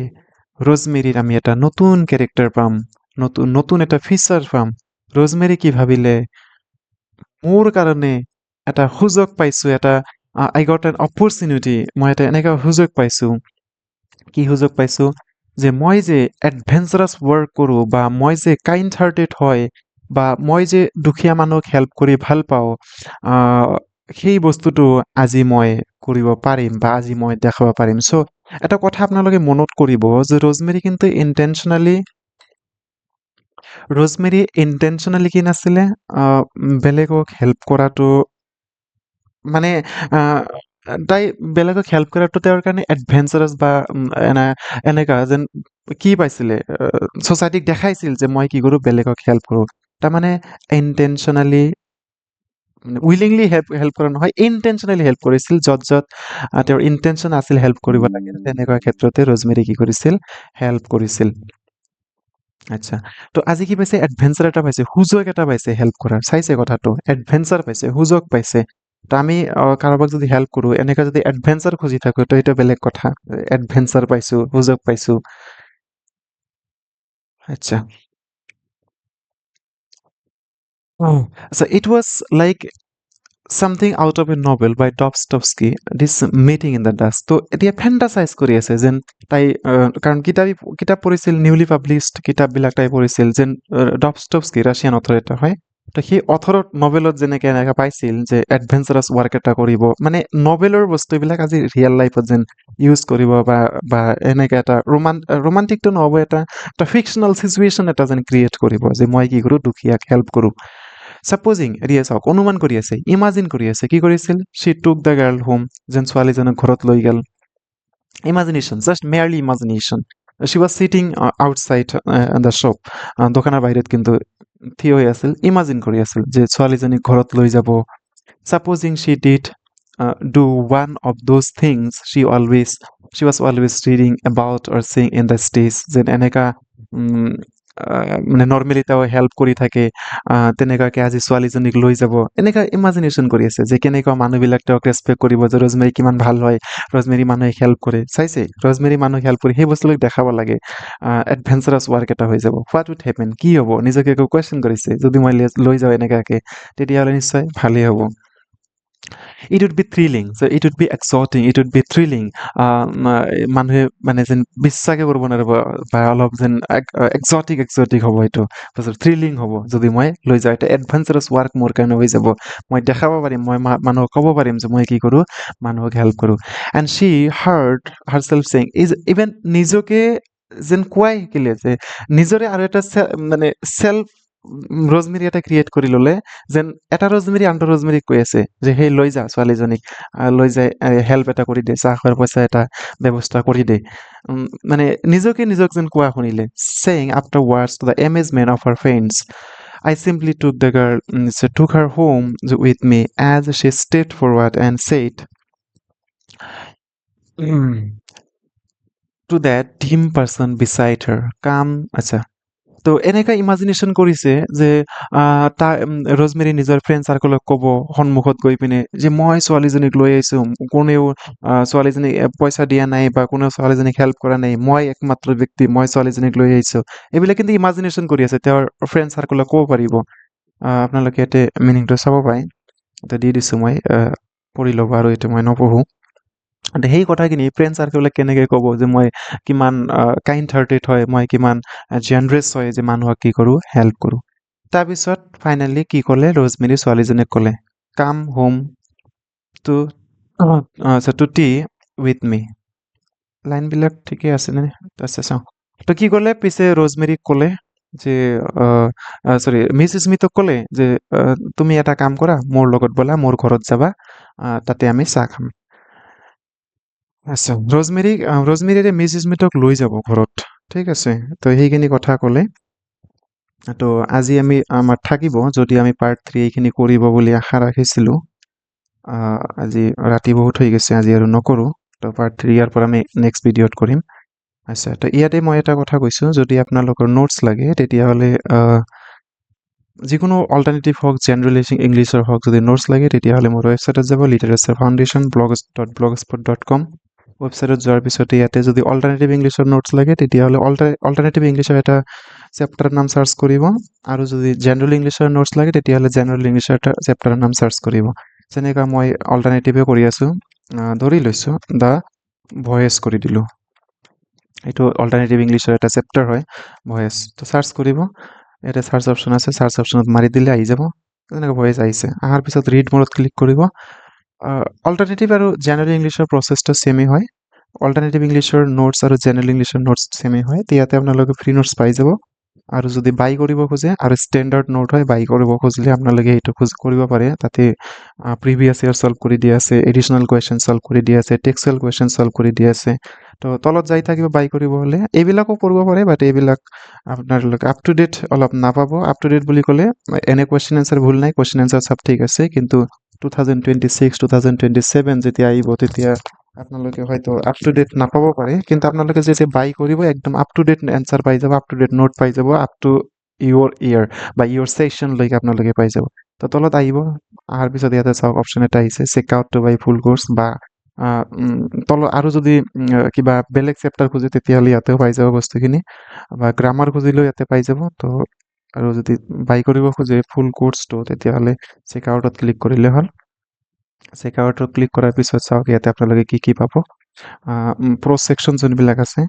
ৰোজমেৰীৰ আমি এটা নতুন কেৰেক্টাৰ পাম, নতুন এটা ফিচাৰ পাম। ৰোজমেৰী কি ভাবিলে, মোৰ কাৰণে এটা সুযোগ পাইছোঁ, এটা আই গট এন অপৰচুনিটি, মই এটা এনেকুৱা সুযোগ পাইছোঁ। কি সুযোগ পাইছোঁ, যে মই যে এডভেঞ্চাৰাছ ৱৰ্ক কৰোঁ, বা মই যে কাইণ্ড হাৰ্টেড হয়, বা মই যে দুখীয়া মানুহক হেল্প কৰি ভাল পাওঁ, সেই বস্তুটো আজি মই কৰিব পাৰিম, বা আজি মই দেখাব পাৰিম। চ' এটা কথা আপোনালোকে মনত কৰিব যে ৰোজমেৰী ইণ্টেনশ্যনেলি কি নাছিলে, বেলেগক হেল্প কৰাটো মানে তাই বেলেগক হেল্প কৰাটো তেওঁৰ কাৰণে এডভেঞ্চাৰাছ বা এনেকা যেন কি পাইছিলে ছ'চাইটিক দেখাইছিল যে মই কি কৰোঁ বেলেগক হেল্প কৰোঁ তাৰমানে ইণ্টেনশ্যনেলি উইলিংলি হেল্প কৰা নহয় ইনটেনশ্যনেলি হেল্প কৰিছিল য'ত তেওঁৰ ইনটেনশ্যন আছিল হেল্প কৰিব লাগে তেনেকুৱা ক্ষেত্ৰতে ৰজমেৰী কি কৰিছিল হেল্প কৰিছিল আচ্ছা তো আজি কি পাইছে এডভেঞ্চাৰ এটা পাইছে সুযোগ এটা পাইছে হেল্প কৰাৰ চাইছে কথাটো এডভেঞ্চাৰ পাইছে সুযোগ পাইছে তো আমি কাৰোবাক যদি হেল্প কৰোঁ এনেকৈ যদি এডভেঞ্চাৰ খুজি থাকোঁ তো এইটো বেলেগ কথা এডভেঞ্চাৰ পাইছোঁ সুযোগ পাইছোঁ আচ্ছা so it was like something out of a novel by Dostoevsky, this meeting in the dust. তো এতিয়া ফেণ্টাচাইজ কৰি আছে যেন তাই কাৰণ কিতাপ পঢ়িছিল নিউলি পাব্লিছড কিতাপবিলাক তাই পঢ়িছিল যেন ডবষ্টভস্কি ৰাছিয়ান অথৰ এটা হয় তো সেই অথৰত নভেলত যেনেকৈ এনেকৈ পাইছিল যে এডভেঞ্চাৰাছ ৱৰ্ক এটা কৰিব মানে নভেলৰ বস্তুবিলাক আজি ৰিয়েল লাইফত যেন ইউজ কৰিব বা এনেকৈ এটা ৰোমান্টিকটো নহ'ব এটা ফিকশ্যনেল চিচুৱেশ্যন এটা যেন ক্ৰিয়েট কৰিব যে মই কি কৰোঁ দুখীয়াক হেল্প কৰোঁ ছাপ'জিং এৰিয়া চাওক অনুমান কৰি আছে ইমাজিন কৰি আছে কি কৰিছিল শ্বি টুক দ্য গাৰ্ল হোম যেন ছোৱালীজনক ঘৰত লৈ গ'ল imagination just merely imagination she was sitting outside the shop দোকানৰ বাহিৰত কিন্তু থিয় হৈ আছিল ইমাজিন কৰি আছিল যে ছোৱালীজনীক ঘৰত লৈ যাব ছাপ'জিং শ্বি did do one of those things she was always reading about or seeing in the stage যেন এনেকা মানে নৰ্মেলি তেওঁ হেল্প কৰি থাকে তেনেকুৱাকে আজি ছোৱালীজনীক লৈ যাব এনেকুৱা ইমাজিনেশ্যন কৰি আছে যে কেনেকুৱা মানুহবিলাক তেওঁক ৰেচপেক্ট কৰিব যে ৰজমেৰী কিমান ভাল হয় ৰজমেৰী মানুহে হেল্প কৰে চাইছে ৰজমেৰী মানুহক হেল্প কৰি সেই বস্তুবিলাক দেখাব লাগে এডভেঞ্চাৰাছ ৱৰ্ক এটা হৈ যাব হোৱাট উড হেপেন কি হ'ব নিজকে একো কুৱেশ্যন কৰিছে যদি মই লৈ যাওঁ এনেকুৱাকে তেতিয়াহ'লে নিশ্চয় ভালেই হ'ব it would be thrilling so it would be exciting it would be thrilling মানুহে মানে যেন বিশ্বাসে কৰিব নোৱাৰিব বা অলপ যেন এক্সটিক হ'ব এইটো তাৰপিছত থ্ৰিলিং হ'ব যদি মই লৈ যাওঁ এটা এডভেঞ্চাৰাছ ৱৰ্ক মোৰ কাৰণে হৈ যাব মই দেখাব পাৰিম মই মানুহক ক'ব পাৰিম যে মই কি কৰোঁ মানুহক হেল্প কৰোঁ and Shi hard her self saying even নিজকে যেন কোৱাই শিকিলে যে নিজৰে আৰু এটা মানে চেল্ফ ৰজমেৰী এটা ক্ৰিয়েট কৰি ল'লে যেন এটা ৰজমেৰী আনটো ৰজমেৰীক কৈ আছে যে সেই লৈ যা ছোৱালীজনীক লৈ যাই হেল্প এটা কৰি দে চাহ খোৱাৰ পইচা এটা ব্যৱস্থা কৰি দে মানে নিজক যেন কোৱা শুনিলে saying afterwards to the amazement of her friends I simply took her home with me as she stepped forward and said to that dim person beside her come আচ্ছা তো এনেকা ইমাজিনেশ্যন কৰিছে যে ৰজমেৰী নিজৰ ফ্ৰেণ্ড চাৰ্কলক ক'ব সন্মুখত গৈ পিনে যে মই ছোৱালীজনীক লৈ আহিছোঁ কোনেও ছোৱালীজনীক পইচা দিয়া নাই বা কোনেও ছোৱালীজনীক হেল্প কৰা নাই মই একমাত্ৰ ব্যক্তি মই ছোৱালীজনীক লৈ আহিছোঁ এইবিলাক কিন্তু ইমাজিনেশ্যন কৰি আছে তেওঁৰ ফ্ৰেণ্ড চাৰ্কলক ক'ব পাৰিব আপোনালোকে ইয়াতে মিনিংটো চাব পাৰে এতিয়া দি দিছোঁ মই পঢ়ি ল'ব আৰু এইটো মই নপঢ়োঁ সেই কথাখিনি ফ্ৰেণ্ড চাৰ্কলবিলাক কেনেকৈ ক'ব যে মই কিমান কাইণ্ড হাৰ্টেড হয় মই কিমান জেনাৰেছ হয় যে মানুহক কি কৰোঁ হেল্প কৰোঁ তাৰপিছত ফাইনেলি কি ক'লে ৰজমেৰী ছোৱালীজনীক ক'লে come home to to tea with me লাইনবিলাক ঠিকে আছেনে আছে চাওঁ তো কি ক'লে পিছে ৰজমেৰীক ক'লে যে চৰি মিছ স্মিথক ক'লে যে তুমি এটা কাম কৰা মোৰ লগত ব'লা মোৰ ঘৰত যাবা তাতে আমি চাহ খাম আচ্ছা ৰজমেৰীৰে মিছ স্মিথক লৈ যাব ঘৰত ঠিক আছে তো সেইখিনি কথা ক'লে তো আজি আমাৰ থাকিব যদি আমি পাৰ্ট 3 এইখিনি কৰিব বুলি আশা ৰাখিছিলোঁ আজি ৰাতি বহুত হৈ গৈছে আজি আৰু নকৰোঁ তো পাৰ্ট 3 ইয়াৰ পৰা আমি নেক্সট ভিডিঅ'ত কৰিম আচ্ছা তো ইয়াতে মই এটা কথা কৈছোঁ যদি আপোনালোকৰ নোটছ লাগে তেতিয়াহ'লে যিকোনো অল্টাৰনেটিভ হওক জেনেৰেল ইংলিছৰ হওক যদি নোটছ লাগে তেতিয়াহ'লে মোৰ ৱেবছাইটত যাব লিটাৰেচাৰ ফাউণ্ডেশ্যন blogspot.com ৱেবছাইটত যোৱাৰ পিছতে ইয়াতে যদি অল্টাৰনেটিভ ইংলিছৰ নোটছ লাগে তেতিয়াহ'লে অল্টাৰনেটিভ ইংলিছৰ এটা চেপ্টাৰৰ নাম চাৰ্চ কৰিব আৰু যদি জেনেৰেল ইংলিছৰ নোটছ লাগে তেতিয়াহ'লে জেনেৰেল ইংলিছৰ এটা চেপ্টাৰৰ নাম চাৰ্চ কৰিব যেনেকুৱা মই অল্টাৰনেটিভে কৰি আছোঁ ধৰি লৈছোঁ দ্য ভয়েচ কৰি দিলোঁ এইটো অল্টাৰনেটিভ ইংলিছৰ এটা চেপ্টাৰ হয় ভয়েচ তো চাৰ্চ কৰিব ইয়াতে চাৰ্চ অপশ্যন আছে চাৰ্চ অপশ্যনত মাৰি দিলে আহি যাব তেনেকৈ ভয়েচ আহিছে অহাৰ পিছত ৰিড মোডত ক্লিক কৰিব অল্টাৰনেটিভ আৰু জেনেৰেল ইংলিছৰ প্ৰচেছটো ছেমেই হয় অল্টাৰনেটিভ ইংলিছৰ নোটছ আৰু জেনেৰেল ইংলিছৰ নোটছ ছেমেই হয় ইয়াতে আপোনালোকে ফ্ৰী নোটছ পাই যাব আৰু যদি বাই কৰিব খোজে আৰু ষ্টেণ্ডাৰ্ড নোট হয় বাই কৰিব খুজিলে আপোনালোকে এইটো কৰিব পাৰে তাতে প্ৰিভিয়াছ ইয়াৰ ছল্ভ কৰি দিয়া আছে এডিশ্যনেল কুৱেশ্যন ছল্ভ কৰি দিয়া আছে টেক্সুৱেল কুৱেশ্যন ছল্ভ কৰি দিয়া আছে তো তলত যাই থাকিব বাই কৰিব হ'লে এইবিলাকো কৰিব পাৰে বাট এইবিলাক আপোনালোকে আপ টু ডেট অলপ নাপাব আপ টু ডেট বুলি ক'লে এনে কুৱেশ্যন এনচাৰ ভুল নাই কুৱেশ্যন এনচাৰ চব ঠিক আছে কিন্তু 2026 2027 যেতিয়া আহিব তেতিয়া আপোনালোকে হয়তো আপ টু ডেট নাপাব পাৰে কিন্তু আপোনালোকে যেতিয়া বাই কৰিব একদম আপ টু ডেট এনচাৰ পাই যাব আপ টু ডেট নোট পাই যাব আপ টু ইয়ৰ ইয়াৰ বা ইয়ৰ ছেকশ্যনলৈকে আপোনালোকে পাই যাব তো তলত আহিব অহাৰ পিছত ইয়াতে চাওক অপশ্যন এটা আহিছে check out to buy full course বা তলত আৰু যদি কিবা বেলেগ চেপ্টাৰ খোজে তেতিয়াহ'লে ইয়াতেও পাই যাব বস্তুখিনি বা গ্ৰামাৰ খুজিলেও ইয়াতে পাই যাব তো আৰু যদি বাই কৰিব খোজে ফুল কোৰ্চটো তেতিয়াহ'লে চেক আউটত ক্লিক কৰিলে হ'ল চেক আউটত ক্লিক কৰাৰ পিছত চাওক ইয়াতে আপোনালোকে কি পাব প্ৰ' ছেকশ্যন যোনবিলাক আছে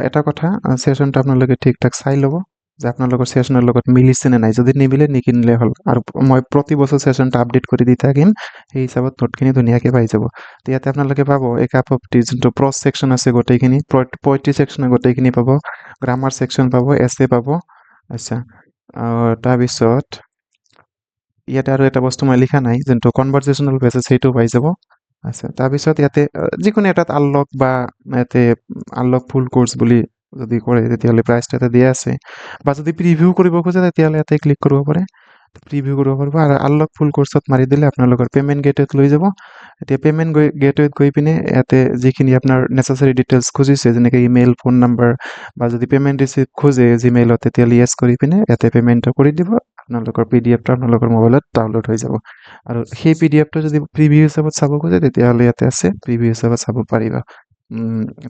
এটা কথা ছেশ্যনটো আপোনালোকে ঠিক ঠাক চাই ল'ব যে আপোনালোকৰ ছেশ্যনৰ লগত মিলিছে নে নাই যদি নিমিলে নিকিনিলে হ'ল আৰু মই প্ৰতি বছৰ ছেশ্যনটো আপডেট কৰি দি থাকিম সেই হিচাপত নোটখিনি ধুনীয়াকৈ পাই যাব তো ইয়াতে আপোনালোকে পাব এই কাপ অফ টি যোনটো প্ৰ'জ ছেকশ্যন আছে গোটেইখিনি পয়ট্ৰি ছেকশ্যনৰ গোটেইখিনি পাব গ্ৰামাৰ ছেকশ্যন পাব এছে পাব আচ্ছা তাৰপিছত ইয়াতে আৰু এটা বস্তু মই লিখা নাই যোনটো কনভাৰ্চেশ্যনেল বেচিছ সেইটো পাই যাব আচ্ছা তাৰপিছত ইয়াতে যিকোনো এটাত আনলক বা ইয়াতে আনলক ফুল কোৰ্চ বুলি যদি কৰে তেতিয়াহ'লে প্ৰাইচটো এটা দিয়া আছে বা যদি প্ৰিভিউ কৰিব খোজে তেতিয়াহ'লে ইয়াতে ক্লিক কৰিব পাৰে প্ৰিভিউ কৰিব পাৰিব আৰু আনলক ফুল কোৰ্চত মাৰি দিলে আপোনালোকৰ পে'মেণ্ট গেটৱেত লৈ যাব এতিয়া পে'মেণ্ট গেটৱেত গৈ পিনে ইয়াতে যিখিনি আপোনাৰ নেচেচাৰী ডিটেইলছ খুজিছে যেনেকৈ ইমেইল ফোন নাম্বাৰ বা যদি পে'মেণ্ট ৰিচিপ্ট খোজে জিমেইলত তেতিয়াহ'লে য়েছ কৰি পিনে ইয়াতে পে'মেণ্টটো কৰি দিব আপোনালোকৰ PDF-টো আপোনালোকৰ মোবাইলত ডাউনলোড হৈ যাব আৰু সেই PDF-টো যদি প্ৰিভিউ হিচাপত চাব খোজে তেতিয়াহ'লে ইয়াতে আছে প্ৰিভিউ হিচাপত চাব পাৰিবা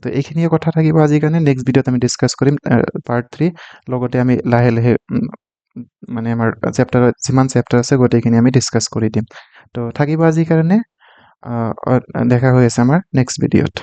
তো এইখিনিয়ে কথা থাকিব আজিৰ কাৰণে নেক্সট ভিডিঅ'ত আমি ডিছকাছ কৰিম পাৰ্ট 3 লগতে আমি লাহে লাহে মানে আমাৰ চেপ্টাৰত যিমান চেপ্টাৰ আছে গোটেইখিনি আমি ডিছকাছ কৰি দিম তো থাকিব আজিৰ কাৰণে দেখা হৈ আছে আমাৰ নেক্সট ভিডিঅ'ত